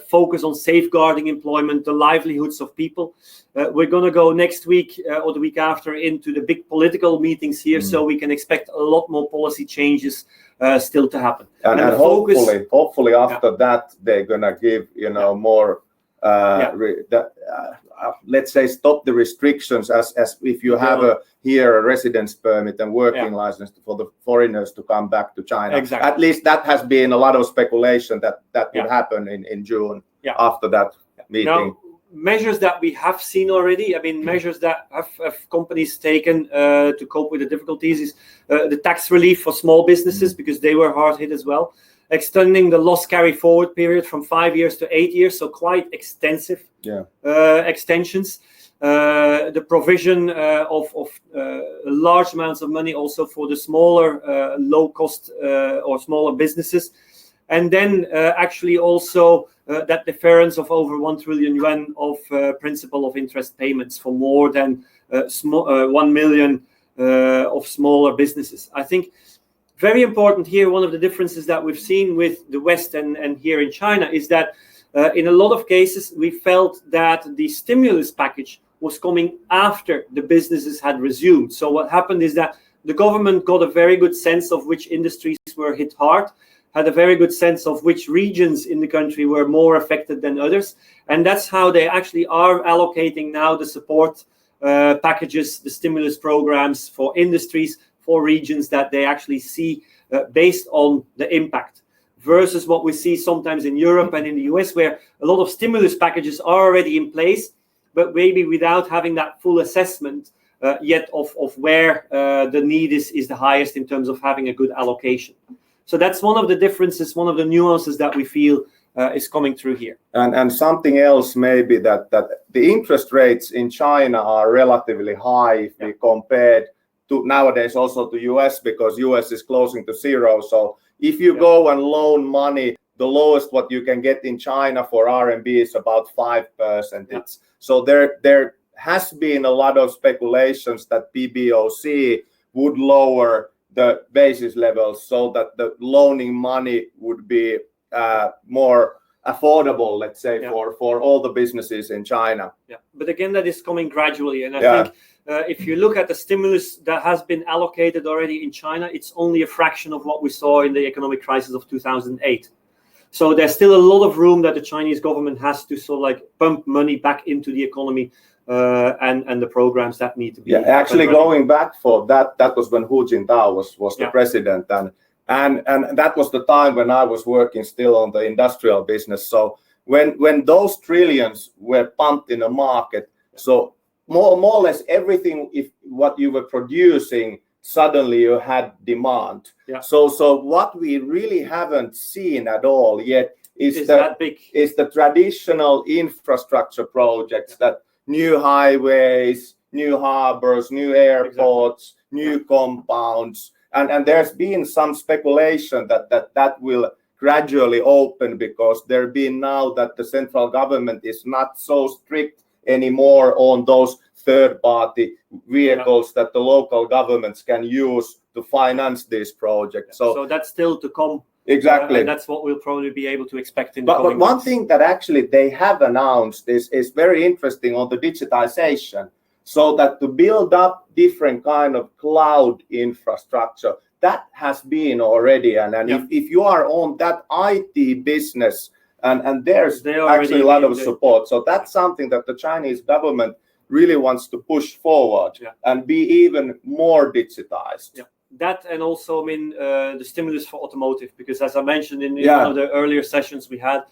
focus on safeguarding employment, the livelihoods of people. We're going to go next week or the week after into the big political meetings here, so we can expect a lot more policy changes still to happen. And hopefully after that they're going to give more. Let's say stop the restrictions as if you have a residence permit and working license for the foreigners to come back to China. Exactly. At least that has been a lot of speculation that would happen in June after that meeting. Now, measures that we have seen already, I mean, measures that have companies taken to cope with the difficulties is the tax relief for small businesses, because they were hard hit as well. Extending the loss carry forward period from 5 years to 8 years, so quite extensive extensions. The provision of large amounts of money also for the smaller, low cost or smaller businesses. And then actually also that deference of over 1 trillion yuan of principal of interest payments for more than 1 million of smaller businesses. I think very important here, one of the differences that we've seen with the West and here in China is that in a lot of cases, we felt that the stimulus package was coming after the businesses had resumed. So what happened is that the government got a very good sense of which industries were hit hard, had a very good sense of which regions in the country were more affected than others. And that's how they actually are allocating now the support packages, the stimulus programs for industries, for regions that they actually see based on the impact, versus what we see sometimes in Europe and in the US, where a lot of stimulus packages are already in place, but maybe without having that full assessment yet of where the need is the highest in terms of having a good allocation. So that's one of the differences, one of the nuances that we feel is coming through here. And something else maybe that the interest rates in China are relatively high if we compared to nowadays also to US, because US is closing to zero. So if you go and loan money, the lowest what you can get in China for RMB is about 5%. So there has been a lot of speculations that PBOC would lower the basis levels so that the loaning money would be more affordable, let's say, for all the businesses in China. Yeah, but again, that is coming gradually, and I think if you look at the stimulus that has been allocated already in China, it's only a fraction of what we saw in the economic crisis of 2008. So there's still a lot of room that the Chinese government has to sort of like pump money back into the economy and the programs that need to be. Yeah, actually going back for that was when Hu Jintao was the president, and that was the time when I was working still on the industrial business. So when those trillions were pumped in the market, so more or less everything, if what you were producing, suddenly you had demand. Yeah. So what we really haven't seen at all yet is the traditional infrastructure projects, that new highways, new harbors, new airports, new compounds, and there's been some speculation that will gradually open, because there been now that the central government is not so strict anymore on those third-party vehicles that the local governments can use to finance these projects. So that's still to come. Exactly. And that's what we'll probably be able to expect in the coming But one months. thing that actually they have announced is very interesting on the digitization. So that to build up different kind of cloud infrastructure, that has been already. And if you are on that IT business, and there's actually a lot of support. So that's something that the Chinese government really wants to push forward and be even more digitized. Yeah. That, and also, I mean, the stimulus for automotive, because as I mentioned in one of the earlier sessions we had,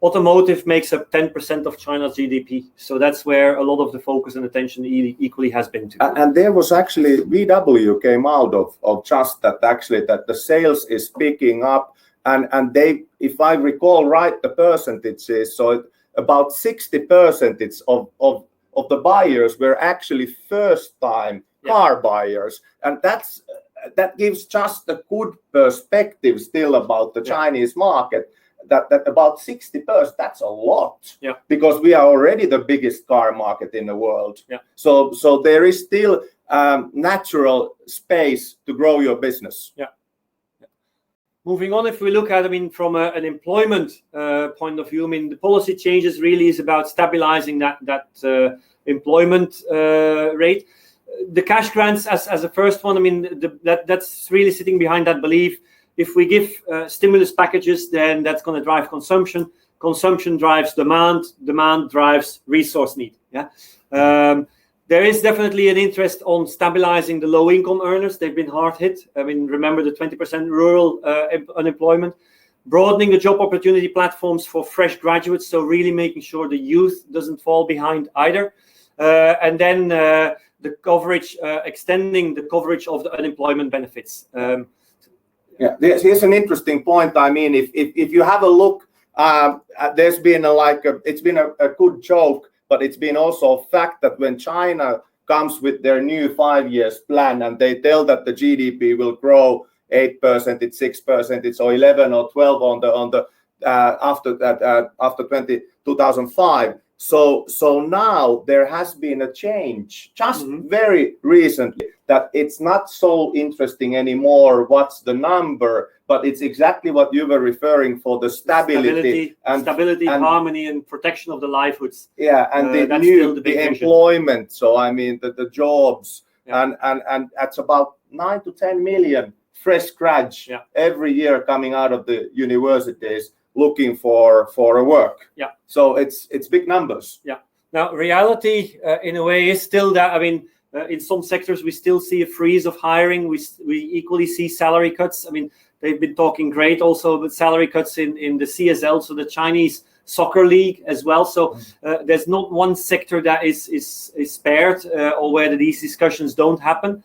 automotive makes up 10% of China's GDP. So that's where a lot of the focus and attention equally has been to. And there was actually, VW came out of just that, actually, that the sales is picking up. And they, if I recall right, the percentages, so about 60% of the buyers were actually first-time car buyers. And that gives just a good perspective still about the Chinese market, that about 60%, that's a lot, because we are already the biggest car market in the world. So there is still natural space to grow your business. Moving on, if we look at, I mean, from an employment point of view, I mean, the policy changes really is about stabilizing that employment rate. The cash grants as a first one, I mean, that's really sitting behind that belief. If we give stimulus packages, then that's going to drive consumption. Consumption drives demand. Demand drives resource need. There is definitely an interest on stabilizing the low-income earners. They've been hard hit. I mean, remember the 20% rural unemployment. Broadening the job opportunity platforms for fresh graduates, so really making sure the youth doesn't fall behind either. And then the coverage, extending the coverage of the unemployment benefits. Here's an interesting point. I mean, if you have a look, there's been it's been a good joke, but it's been also a fact that when China comes with their new 5-year plan and they tell that the GDP will grow 8%, it's 6%, it's 11 or 12 on the after 2005. So now there has been a change just very recently, that it's not so interesting anymore what's the number, but it's exactly what you were referring for, the stability, and harmony and protection of the livelihoods. And the employment. So I mean the jobs, and that's about 9 to 10 million fresh grads every year coming out of the universities looking for a work. So it's big numbers. Now reality in a way is still that, I mean, in some sectors we still see a freeze of hiring. We equally see salary cuts. I mean, they've been talking great also about salary cuts in the CSL, so the Chinese soccer league as well. So there's not one sector that is spared or where these discussions don't happen.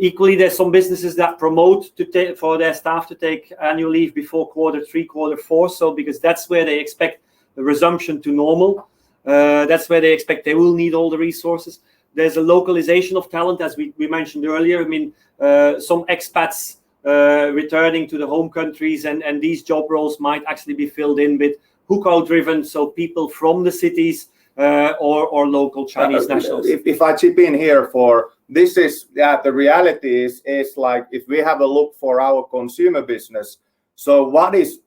Equally, there's some businesses that promote for their staff to take annual leave before Q3, Q4. So because that's where they expect the resumption to normal. That's where they expect they will need all the resources. There's a localization of talent, as we mentioned earlier. I mean, some expats returning to the home countries, and these job roles might actually be filled in with hukou-driven, so people from the cities or local Chinese nationals. If I chip in here for this is the reality is like, if we have a look for our consumer business, so what is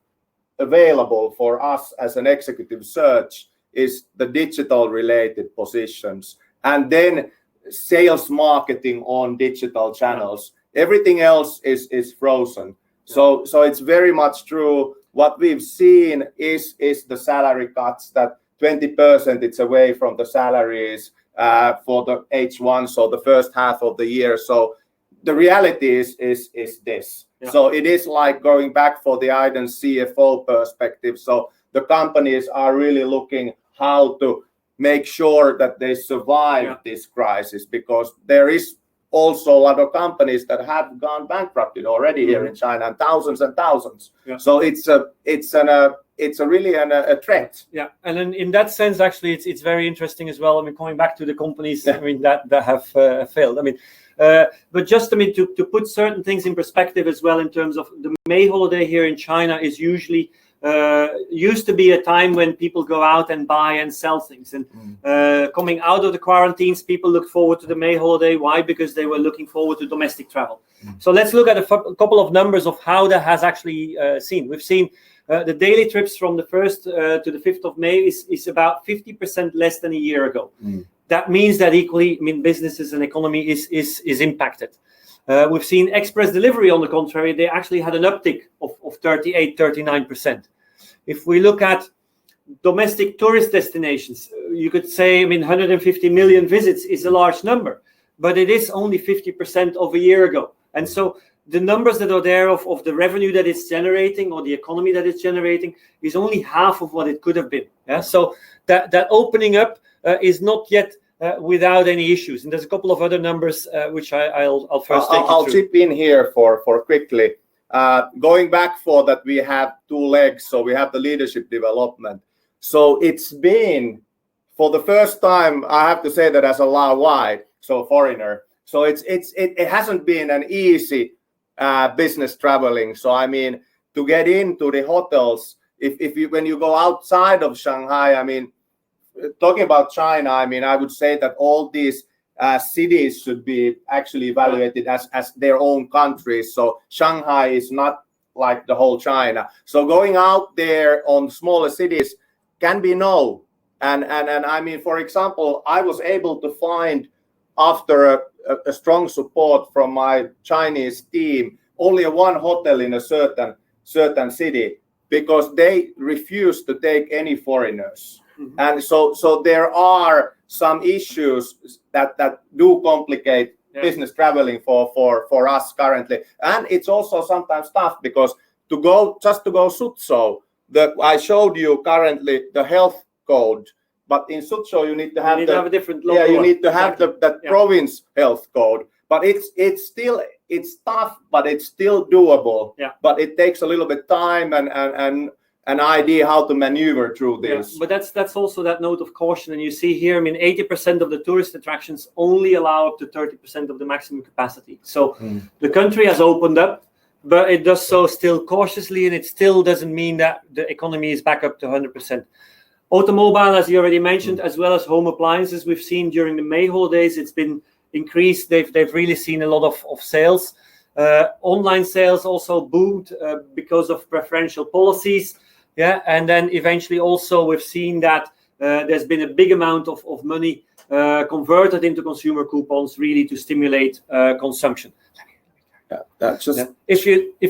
available for us as an executive search is the digital related positions, and then sales marketing on digital channels. Everything else is frozen. So it's very much true. What we've seen is the salary cuts, that 20% it's away from the salaries for the H1, so the first half of the year. So the reality is this. Yeah. So it is like going back for the Iden CFO perspective. So the companies are really looking how to make sure that they survive this crisis, because there is also a lot of companies that have gone bankrupted already here in China, and thousands. Yeah. So it's really a threat. Yeah, and then in that sense, actually, it's very interesting as well. I mean, coming back to the companies, I mean, that have failed. I mean, but just, I mean, to put certain things in perspective as well, in terms of the May holiday here in China is usually used to be a time when people go out and buy and sell things. And coming out of the quarantines, people look forward to the May holiday. Why? Because they were looking forward to domestic travel. So let's look at a couple of numbers of how that has actually seen. We've seen the daily trips from the 1st to the 5th of May is about 50% less than a year ago. That means that equally, I mean, businesses and economy is impacted. We've seen express delivery, on the contrary, they actually had an uptick of 38-39%. If we look at domestic tourist destinations, you could say, I mean, 150 million visits is a large number, but it is only 50% of a year ago. And so the numbers that are there of the revenue that it's generating, or the economy that it's generating, is only half of what it could have been. Yeah? So that opening up is not yet without any issues. And there's a couple of other numbers which I'll first take you through. I'll chip in here for quickly. Going back for that, we have two legs. So we have the leadership development. So it's been, for the first time, I have to say that as a Lao-wide, so foreigner. So it hasn't been an easy business traveling. So I mean, to get into the hotels, when you go outside of Shanghai, I mean, talking about China, I mean, I would say that all these cities should be actually evaluated as their own countries. So Shanghai is not like the whole China. So going out there on smaller cities can be no. And I mean, for example, I was able to find, after a strong support from my Chinese team, only one hotel in a certain city, because they refused to take any foreigners. And so there are some issues that do complicate business traveling for us currently. And it's also sometimes tough, because to go Suzhou, I showed you currently the health code, but in Suzhou you need to have a different local. Yeah, you need to have that province health code. But it's tough, but it's still doable. Yeah. But it takes a little bit time and an idea how to maneuver through this. Yeah, but that's also that note of caution. And you see here, I mean, 80% of the tourist attractions only allow up to 30% of the maximum capacity. So the country has opened up, but it does so still cautiously, and it still doesn't mean that the economy is back up to 100%. Automobile, as you already mentioned, as well as home appliances, we've seen during the May holidays, it's been increased. They've really seen a lot of sales. Online sales also boomed because of preferential policies. Yeah, and then eventually also we've seen that there's been a big amount of money converted into consumer coupons, really to stimulate consumption. Yeah, that's just. If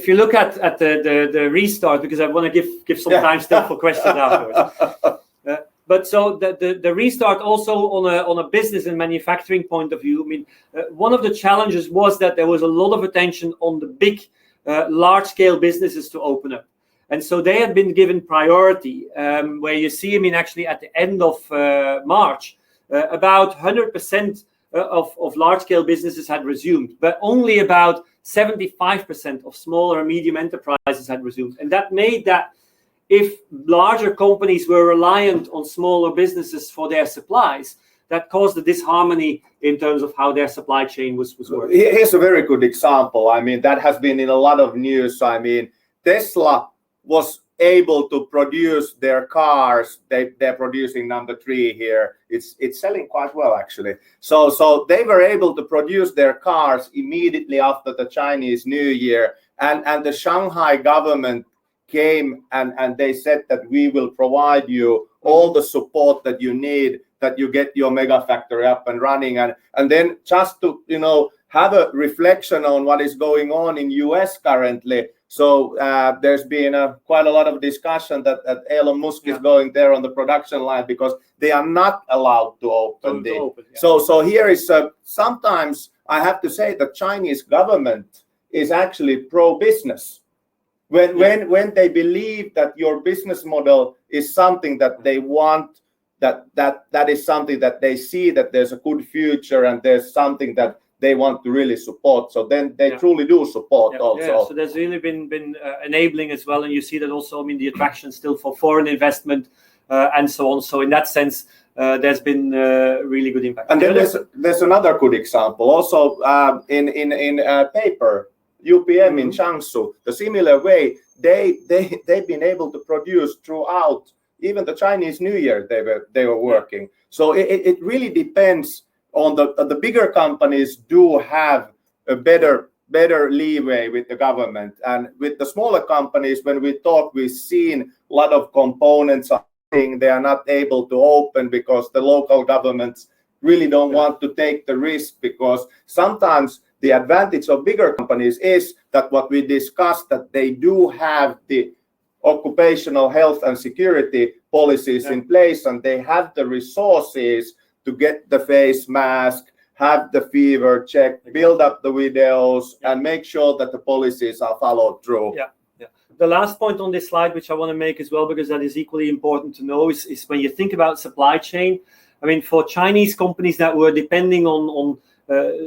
you look at the restart, because I want to give some time still for questions afterwards. But so the restart also on a business and manufacturing point of view, I mean, one of the challenges was that there was a lot of attention on the big, large-scale businesses to open up. And so they had been given priority, where you see, I mean, actually at the end of March, about 100% of large-scale businesses had resumed, but only about 75% of smaller and medium enterprises had resumed. And that made that if larger companies were reliant on smaller businesses for their supplies, that caused a disharmony in terms of how their supply chain was working. Here's a very good example. I mean, that has been in a lot of news. I mean, Tesla was able to produce their cars. They're producing number 3 here. It's selling quite well, actually. So they were able to produce their cars immediately after the Chinese New Year, and the Shanghai government came and they said that we will provide you all the support that you need, that you get your mega factory up and running. And then just to have a reflection on what is going on in US currently. So there's been quite a lot of discussion that Elon Musk is going there on the production line because they are not allowed to open. So here is sometimes I have to say the Chinese government is actually pro-business. When they believe that your business model is something that they want, that is something that they see that there's a good future and there's something that they want to really support. So then they truly do support also. Yeah. So there's really been enabling as well, and you see that also. I mean, the attraction still for foreign investment and so on. So in that sense, there's been really good impact. And then there's another good example also in paper. UPM in Jiangsu, the similar way they've been able to produce throughout even the Chinese New Year. They were working. So it really depends on the bigger companies do have a better leeway with the government, and with the smaller companies, when we talk, we've seen a lot of components they are not able to open because the local governments really don't want to take the risk, because sometimes the advantage of bigger companies is that what we discussed, that they do have the occupational health and security policies in place, and they have the resources to get the face mask, have the fever check, build up the videos, and make sure that the policies are followed through. Yeah. The last point on this slide, which I want to make as well, because that is equally important to know, is when you think about supply chain. I mean, for Chinese companies that were depending on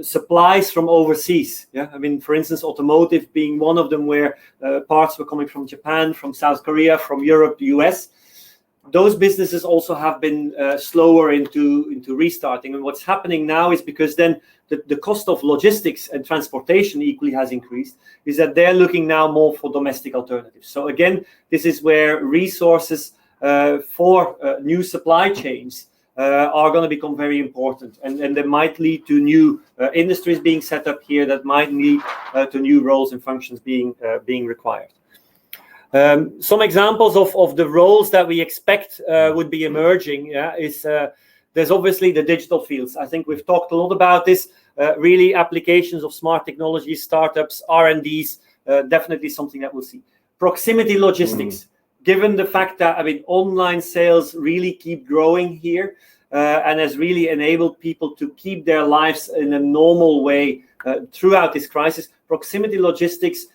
supplies from overseas. Yeah, I mean, for instance, automotive being one of them, where parts were coming from Japan, from South Korea, from Europe, the US. Those businesses also have been slower into restarting. And what's happening now is, because then the cost of logistics and transportation equally has increased, is that they're looking now more for domestic alternatives. So again, this is where resources for new supply chains are going to become very important, and they might lead to new industries being set up here, that might lead to new roles and functions being required. Some examples of the roles that we expect would be emerging is there's obviously the digital fields. I think we've talked a lot about this. Really, applications of smart technologies, startups, R&Ds, definitely something that we'll see. Proximity logistics. Given the fact that, I mean, online sales really keep growing here and has really enabled people to keep their lives in a normal way throughout this crisis, proximity logistics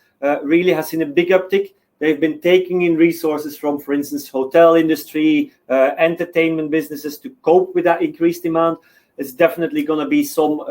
really has seen a big uptick. They've been taking in resources from, for instance, hotel industry, entertainment businesses to cope with that increased demand. It's definitely going to be some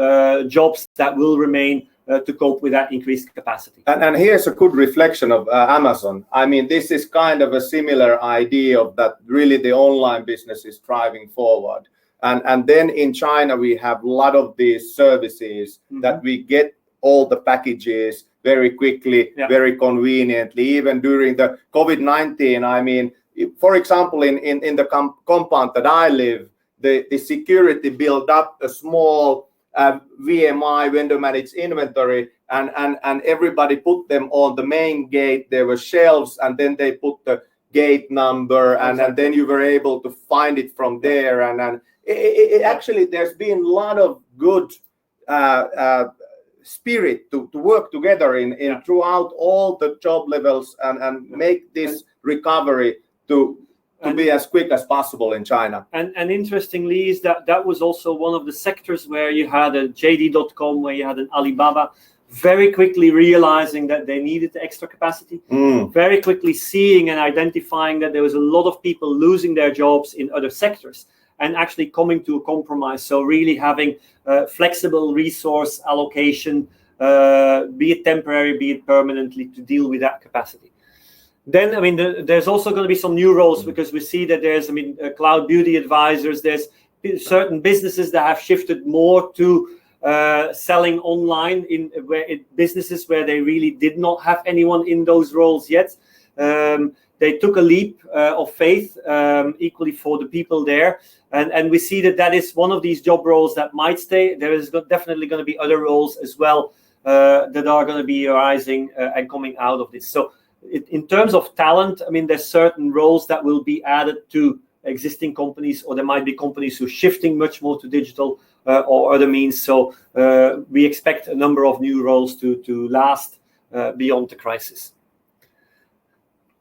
jobs that will remain to cope with that increased capacity. And here's a good reflection of Amazon. I mean, this is kind of a similar idea of that really the online business is driving forward. And then in China, we have a lot of these services that we get all the packages very quickly, very conveniently, even during the COVID-19. I mean, for example, in the compound that I live, the security built up a small VMI, vendor managed inventory, and everybody put them on the main gate. There were shelves, and then they put the gate number, and then you were able to find it from there. And it actually, there's been a lot of good spirit to work together in throughout all the job levels and make this recovery to be as quick as possible in China. And interestingly is that was also one of the sectors where you had a JD.com, where you had an Alibaba, very quickly realizing that they needed the extra capacity, very quickly seeing and identifying that there was a lot of people losing their jobs in other sectors, and actually coming to a compromise. So really having flexible resource allocation, be it temporary, be it permanently, to deal with that capacity. Then, I mean, there's also going to be some new roles, because we see that there's, I mean, cloud beauty advisors. There's certain businesses that have shifted more to selling online in businesses where they really did not have anyone in those roles yet. they took a leap of faith, equally for the people there. And we see that is one of these job roles that might stay. There is definitely going to be other roles as well that are going to be arising and coming out of this. So in terms of talent, I mean, there's certain roles that will be added to existing companies, or there might be companies who are shifting much more to digital or other means. So we expect a number of new roles to last beyond the crisis.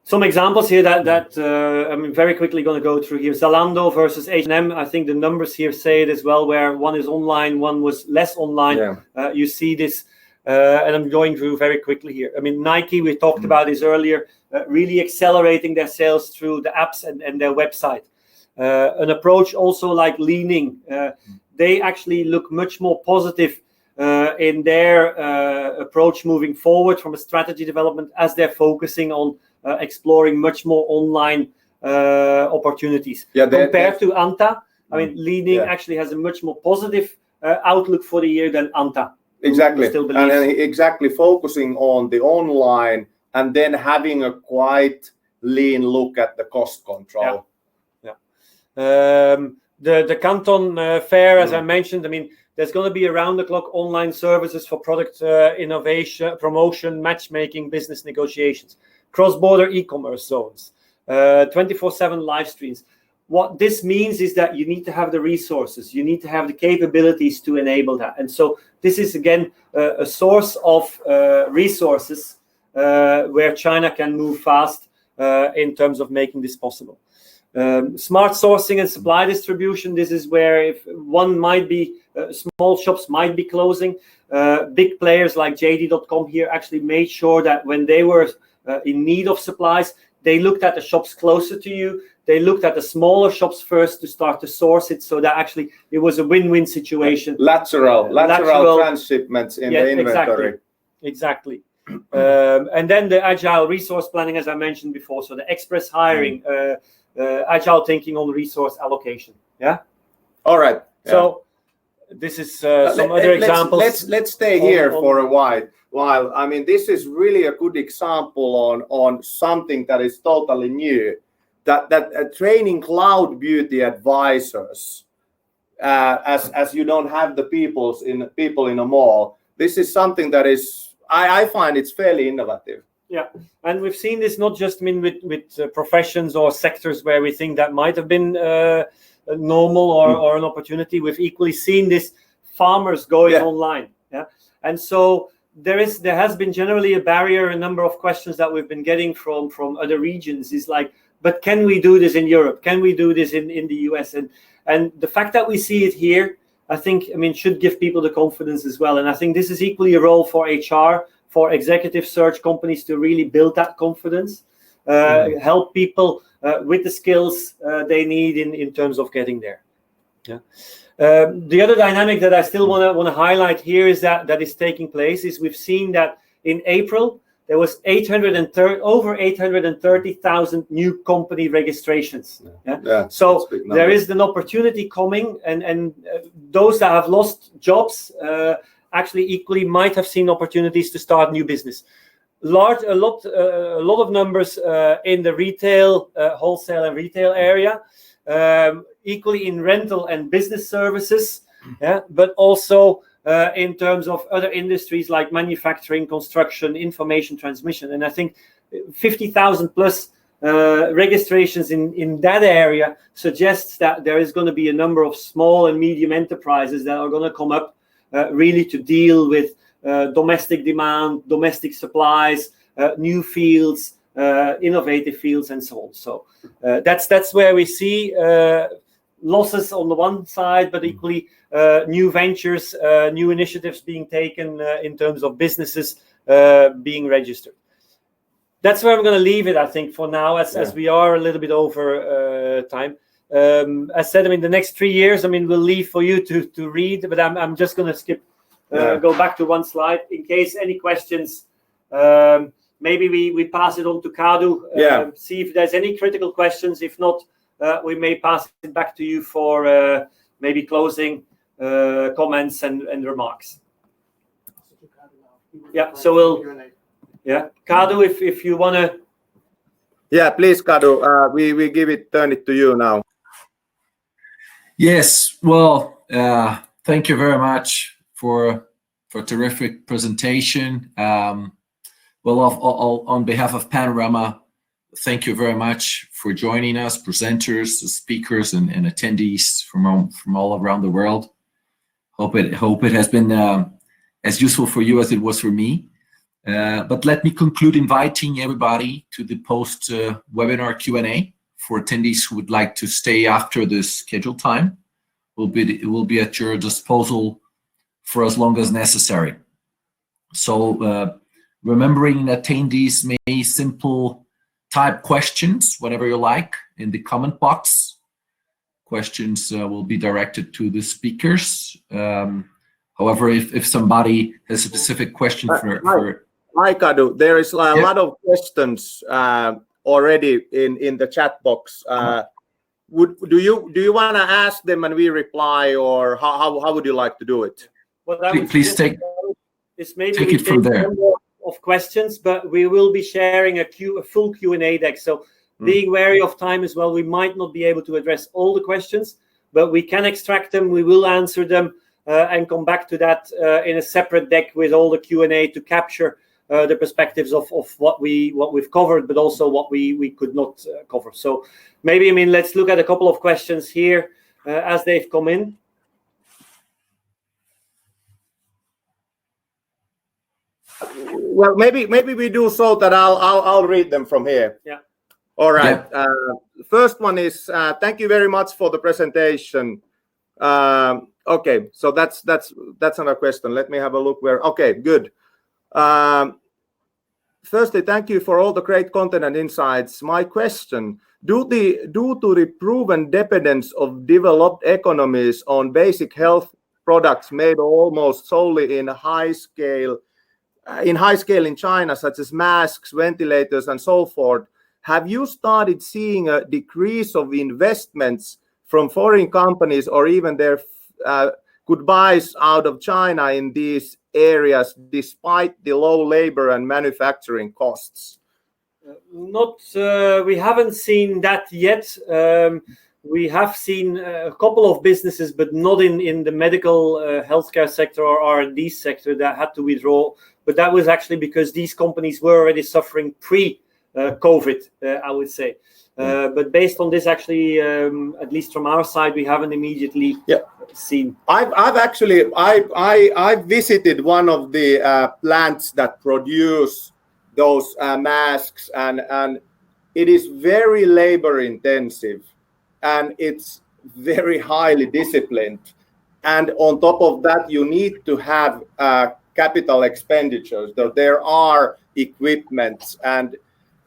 Some examples here that I'm very quickly going to go through here. Zalando versus H&M. I think the numbers here say it as well, where one is online, one was less online. Yeah. You see this, and I'm going through very quickly here. I mean, Nike, we talked about this earlier, really accelerating their sales through the apps and their website. An approach also like Leaning. They actually look much more positive in their approach moving forward from a strategy development, as they're focusing on exploring much more online opportunities. Compared to Anta, I mean, Leaning actually has a much more positive outlook for the year than Anta. Exactly, and exactly focusing on the online and then having a quite lean look at the cost control. The Canton Fair, as I mentioned, I mean, there's going to be around-the-clock online services for product innovation, promotion, matchmaking, business negotiations, cross-border e-commerce zones, 24/7 live streams. What this means is that you need to have the resources, you need to have the capabilities to enable that. And so this is, again, a source of resources where China can move fast in terms of making this possible. Smart sourcing and supply distribution. This is where if one might be, small shops might be closing. Big players like JD.com here actually made sure that when they were in need of supplies, they looked at the shops closer to you. They looked at the smaller shops first to start to source it, so that actually it was a win-win situation. Lateral transshipments in the inventory. Exactly. And then the agile resource planning, as I mentioned before, so the express hiring, agile thinking on resource allocation. Yeah. All right. Yeah. So this is some other examples. Let's stay here for a while. I mean, this is really a good example on something that is totally new. That training cloud beauty advisors, as you don't have the people in a mall. This is something that is, I find it's fairly innovative. Yeah, and we've seen this not just with professions or sectors where we think that might have been normal or an opportunity. We've equally seen this farmers going online. Yeah, and so there has been generally a barrier. A number of questions that we've been getting from other regions is like, but can we do this in Europe? Can we do this in the US? And the fact that we see it here, I think, I mean, should give people the confidence as well. And I think this is equally a role for HR, for executive search companies to really build that confidence, help people with the skills they need in terms of getting there. Yeah. The other dynamic that I still want to highlight here is that is taking place is we've seen that in April there was over 830,000 new company registrations. So there is an opportunity coming, and those that have lost jobs actually equally might have seen opportunities to start new business. A lot of numbers in the retail, wholesale and retail area, equally in rental and business services, but also in terms of other industries like manufacturing, construction, information transmission. And I think 50,000 plus registrations in that area suggests that there is going to be a number of small and medium enterprises that are going to come up really to deal with domestic demand, domestic supplies, new fields, innovative fields, and so on. So that's where we see losses on the one side, but equally new ventures, new initiatives being taken in terms of businesses being registered. That's where I'm going to leave it, I think, for now, as we are a little bit over time. As said, I mean, the next 3 years, I mean, we'll leave for you to read, but I'm just going to skip, go back to one slide in case any questions. Maybe we pass it on to Kadu, see if there's any critical questions. If not, we may pass it back to you for maybe closing comments and remarks. Yeah, so we'll, Kadu, if you want to Yeah, please, Kadu. We turn it to you now. Yes, well, thank you very much for a terrific presentation. Well, on behalf of Panorama, thank you very much for joining us, presenters, speakers, and attendees from all around the world. Hope it has been as useful for you as it was for me. But let me conclude inviting everybody to the post-webinar Q&A for attendees who would like to stay after the scheduled time. It will be at your disposal for as long as necessary. So remembering attendees may simple type questions, whatever you like, in the comment box. Questions will be directed to the speakers. However, if somebody has a specific question for Hi, Kadu. There is a lot of questions already in the chat box. Do you want to ask them and we reply, or how would you like to do it? Well, please take it from there. Of questions, but we will be sharing a full Q&A deck. So being wary of time as well, we might not be able to address all the questions, but we can extract them. We will answer them and come back to that in a separate deck with all the Q&A to capture the perspectives of what we've covered, but also what we could not cover. So maybe, let's look at a couple of questions here as they've come in. Well, maybe we do so that I'll read them from here. Yeah. All right. Yeah. First one is thank you very much for the presentation. Okay, so that's another question. Let me have a look where. Okay, good. Firstly, thank you for all the great content and insights. My question: due to the proven dependence of developed economies on basic health products made almost solely in high scale in China, such as masks, ventilators, and so forth, have you started seeing a decrease of investments from foreign companies or even their goodbyes out of China in these areas, despite the low labor and manufacturing costs? We haven't seen that yet. We have seen a couple of businesses, but not in the medical healthcare sector or R&D sector, that had to withdraw. But that was actually because these companies were already suffering pre-COVID, I would say. But based on this, actually, at least from our side, we haven't immediately seen. I've visited one of the plants that produce those masks, and it is very labor intensive, and it's very highly disciplined. And on top of that, you need to have capital expenditures. There are equipments, and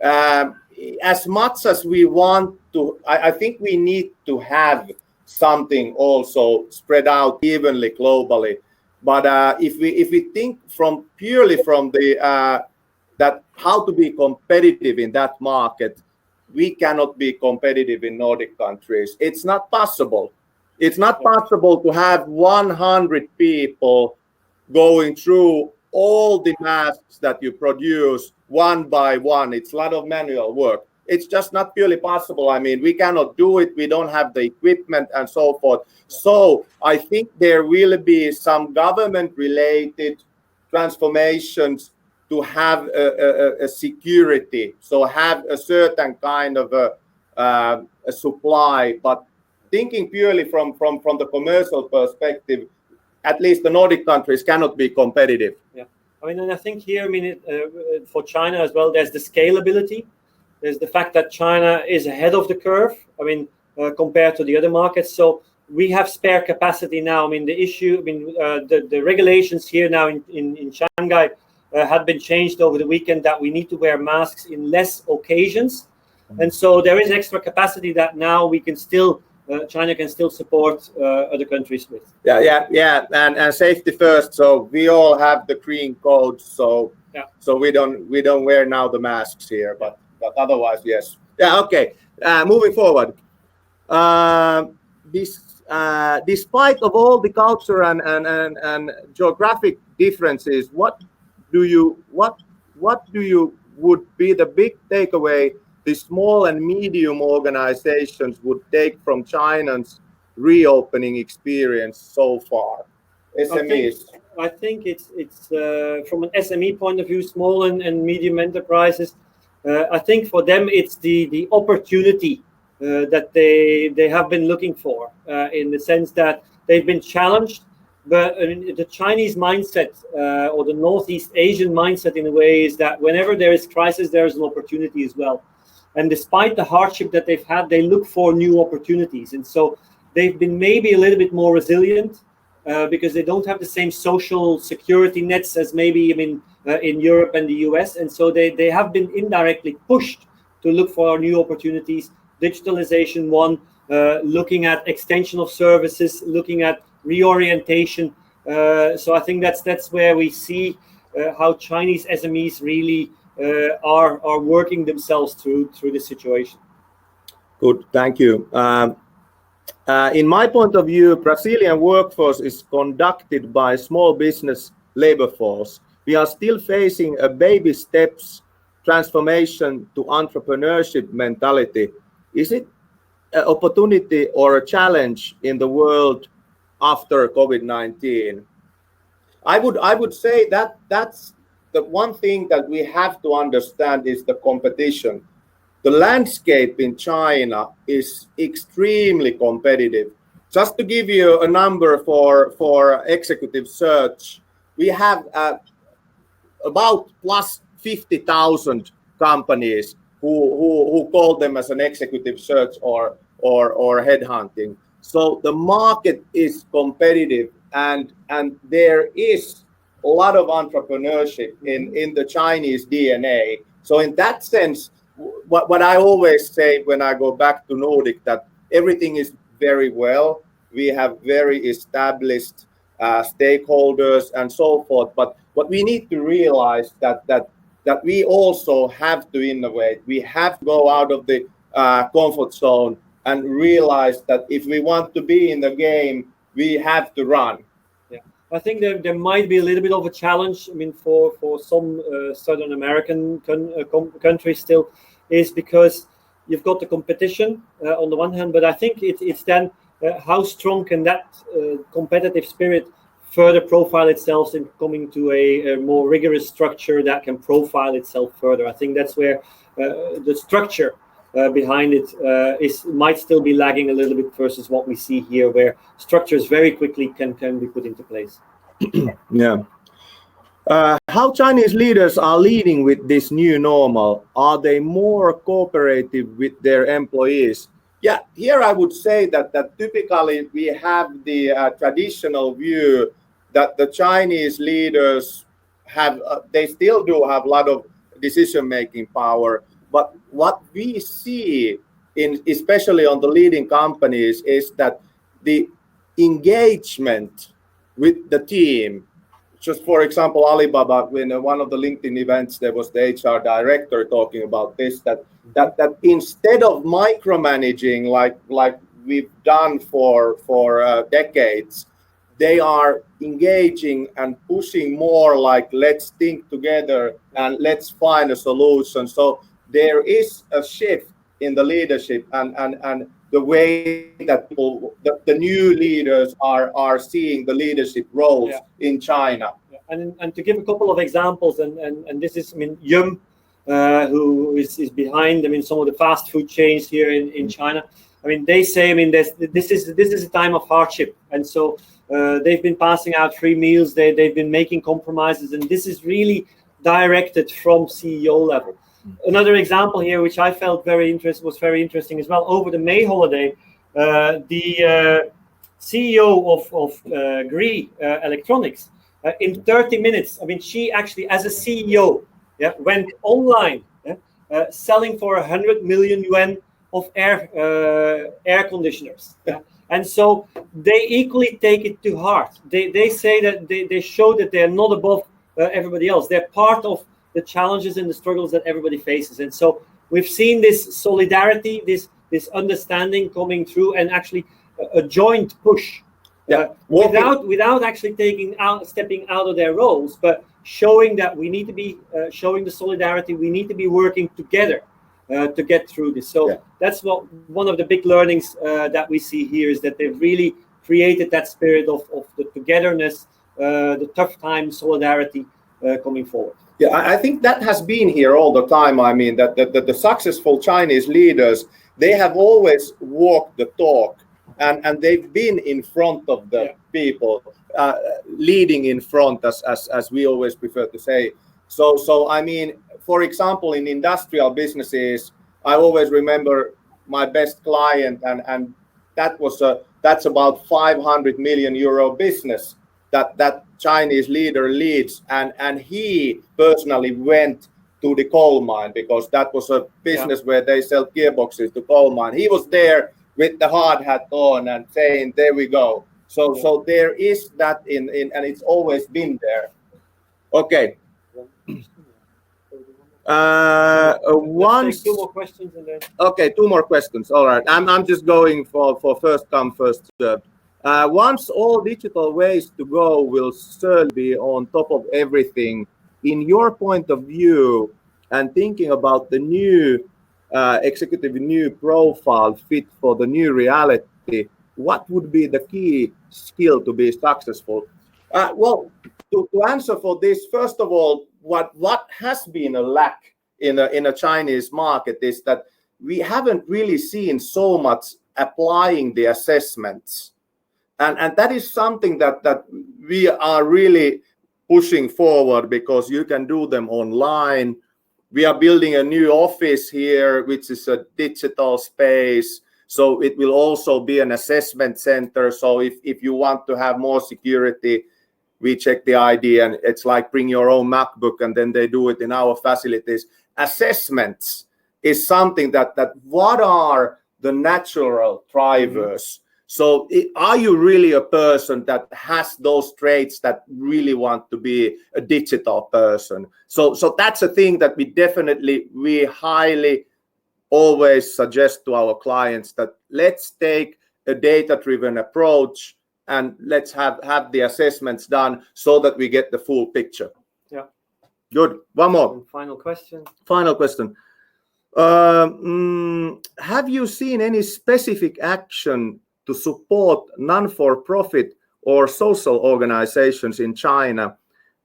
as much as we want to, I think we need to have something also spread out evenly globally. But if we think purely from the that how to be competitive in that market, we cannot be competitive in Nordic countries. It's not possible. It's not possible to have 100 people going through all the masks that you produce one by one. It's a lot of manual work. It's just not purely possible. We cannot do it. We don't have the equipment and so forth. So I think there will be some government-related transformations to have a security, so have a certain kind of a supply. But thinking purely from the commercial perspective, at least the Nordic countries cannot be competitive. Yeah, and I think here, for China as well, there's the scalability. There's the fact that China is ahead of the curve, compared to the other markets. So we have spare capacity now. The issue, the regulations here now in Shanghai had been changed over the weekend, that we need to wear masks in less occasions. And so there is extra capacity that now we can still, China can still support other countries with. Yeah, and safety first. So we all have the green codes. So we don't wear now the masks here, but otherwise, yes. Yeah, okay. Moving forward. Despite of all the culture and geographic differences, what would be the big takeaway the small and medium organizations would take from China's reopening experience so far? SMEs. I think it's from an SME point of view, small and medium enterprises. I think for them it's the opportunity that they have been looking for, in the sense that they've been challenged. But the Chinese mindset or the Northeast Asian mindset, in a way, is that whenever there is crisis, there is an opportunity as well. And despite the hardship that they've had, they look for new opportunities. And so they've been maybe a little bit more resilient because they don't have the same social security nets as maybe in Europe and the US. And so they have been indirectly pushed to look for new opportunities. Digitalization, one, looking at extension of services, looking at reorientation. So I think that's where we see how Chinese SMEs really are working themselves through the situation. Good, thank you. In my point of view, Brazilian workforce is conducted by small business labor force. We are still facing a baby steps transformation to entrepreneurship mentality. Is it an opportunity or a challenge in the world after COVID-19? I would say that that's the one thing that we have to understand is the competition. The landscape in China is extremely competitive. Just to give you a number for executive search, we have about plus 50,000 companies who call them as an executive search or headhunting. So the market is competitive, and there is a lot of entrepreneurship in the Chinese DNA. So in that sense, what I always say when I go back to Nordic, that everything is very well. We have very established stakeholders and so forth. But what we need to realize that we also have to innovate. We have to go out of the comfort zone and realize that if we want to be in the game, we have to run. Yeah, I think there might be a little bit of a challenge. I mean, for some Southern American countries still, is because you've got the competition on the one hand, but I think it's then how strong can that competitive spirit further profile itself in coming to a more rigorous structure that can profile itself further. I think that's where the structure behind it might still be lagging a little bit versus what we see here, where structures very quickly can be put into place. Yeah. How Chinese leaders are leading with this new normal? Are they more cooperative with their employees? Yeah, here I would say that typically we have the traditional view that the Chinese leaders have, they still do have a lot of decision-making power. But what we see, especially on the leading companies, is that the engagement with the team, just for example, Alibaba, when one of the LinkedIn events, there was the HR director talking about this, that instead of micromanaging like we've done for decades, they are engaging and pushing more like, let's think together and let's find a solution. So there is a shift in the leadership and the way that people, the new leaders are seeing the leadership roles in China. And to give a couple of examples, and this is, I mean, Yum, who is behind, I mean, some of the fast food chains here in China. I mean, they say, I mean, this is a time of hardship, and so they've been passing out free meals. They've been making compromises, and this is really directed from CEO level. Another example here, which I felt was very interesting as well. Over the May holiday, the CEO of Gree Electronics, in 30 minutes, I mean, she actually, as a CEO, went online, selling for 100 million yuan of air conditioners. And so they equally take it to heart. They say that they show that they're not above everybody else. They're part of the challenges and the struggles that everybody faces. And so we've seen this solidarity, this understanding coming through, and actually a joint push without actually stepping out of their roles, but showing that we need to be showing the solidarity. We need to be working together to get through this. So that's one of the big learnings that we see here, is that they've really created that spirit of the togetherness, the tough time solidarity coming forward. Yeah, I think that has been here all the time. I mean, that the successful Chinese leaders, they have always walked the talk, and they've been in front of the people, leading in front, as we always prefer to say. So I mean, for example, in industrial businesses, I always remember my best client, and that's about 500 million euro business that Chinese leader leads, and he personally went to the coal mine, because that was a business where they sell gearboxes to coal mine. He was there with the hard hat on and saying, there we go. So there is that in and it's always been there. Okay. Let's take 2 more questions and then... Okay, 2 more questions. All right, I'm just going for first come first served. Once all digital ways to go will certainly be on top of everything, in your point of view, and thinking about the new executive new profile fit for the new reality, what would be the key skill to be successful? Well, to answer for this, first of all, what has been a lack in a Chinese market is that we haven't really seen so much applying the assessments. And that is something that we are really pushing forward, because you can do them online. We are building a new office here, which is a digital space. So it will also be an assessment center. So if you want to have more security, we check the ID, and it's like bring your own MacBook, and then they do it in our facilities. Assessments is something that what are the natural drivers? So are you really a person that has those traits that really want to be a digital person? So that's a thing that we highly always suggest to our clients, that let's take a data-driven approach and let's have the assessments done so that we get the full picture. Yeah. Good. One more. And final question. Final question. Have you seen any specific action to support non-for-profit or social organizations in China,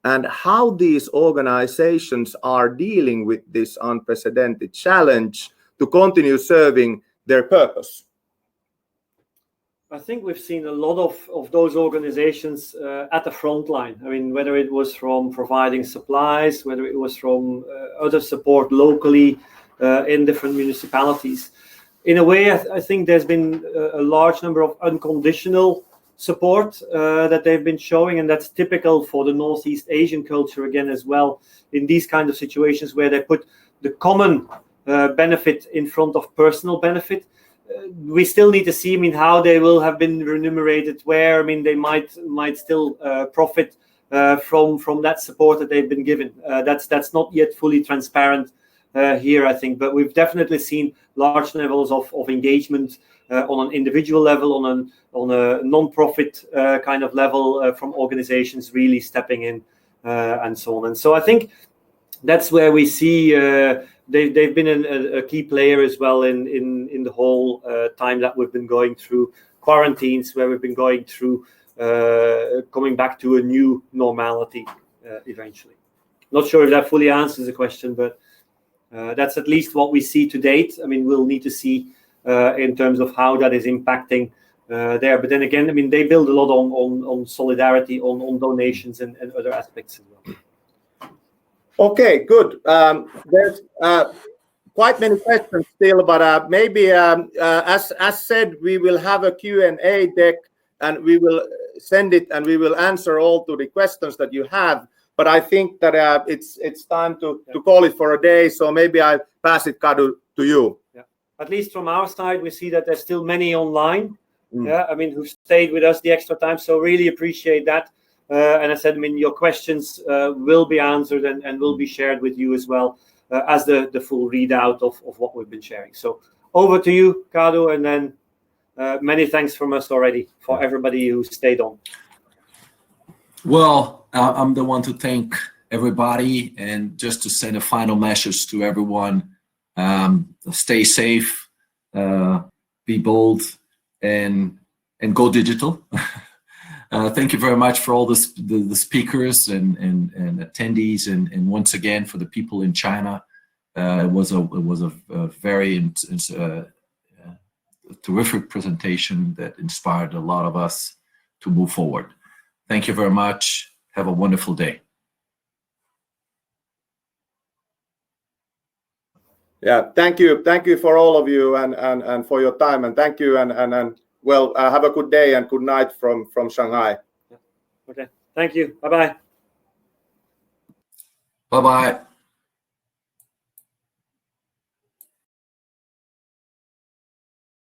and how these organizations are dealing with this unprecedented challenge to continue serving their purpose? I think we've seen a lot of those organizations at the front line. I mean, whether it was from providing supplies, whether it was from other support locally in different municipalities. In a way, I think there's been a large number of unconditional support that they've been showing, and that's typical for the Northeast Asian culture again as well, in these kind of situations where they put the common benefit in front of personal benefit. We still need to see, I mean, how they will have been remunerated, where, I mean, they might still profit from that support that they've been given. That's not yet fully transparent here, I think, but we've definitely seen large levels of engagement on an individual level, on a non-profit kind of level from organizations really stepping in and so on. And so I think that's where we see they've been a key player as well in the whole time that we've been going through quarantines, where we've been going through coming back to a new normality eventually. Not sure if that fully answers the question, but that's at least what we see to date. I mean, we'll need to see in terms of how that is impacting there. But then again, I mean, they build a lot on solidarity, on donations and other aspects as well. Okay, good. There's quite many questions still, but maybe as said, we will have a Q&A deck, and we will send it, and we will answer all to the questions that you have. But I think that it's time to call it for a day. So maybe I pass it, Kadu, to you. Yeah. At least from our side, we see that there's still many online. Yeah, I mean, who stayed with us the extra time. So really appreciate that. And I said, I mean, your questions will be answered and will be shared with you as well as the full readout of what we've been sharing. So over to you, Kadu, and then many thanks from us already for everybody who stayed on. Well, I'm the one to thank everybody, and just to send a final message to everyone. Stay safe, be bold, and go digital. Thank you very much for all the speakers and attendees, and once again for the people in China. It was a very terrific presentation that inspired a lot of us to move forward. Thank you very much. Have a wonderful day. Yeah, thank you for all of you and for your time, and thank you and well, have a good day and good night from Shanghai. Okay, thank you. Bye-bye. Bye-bye.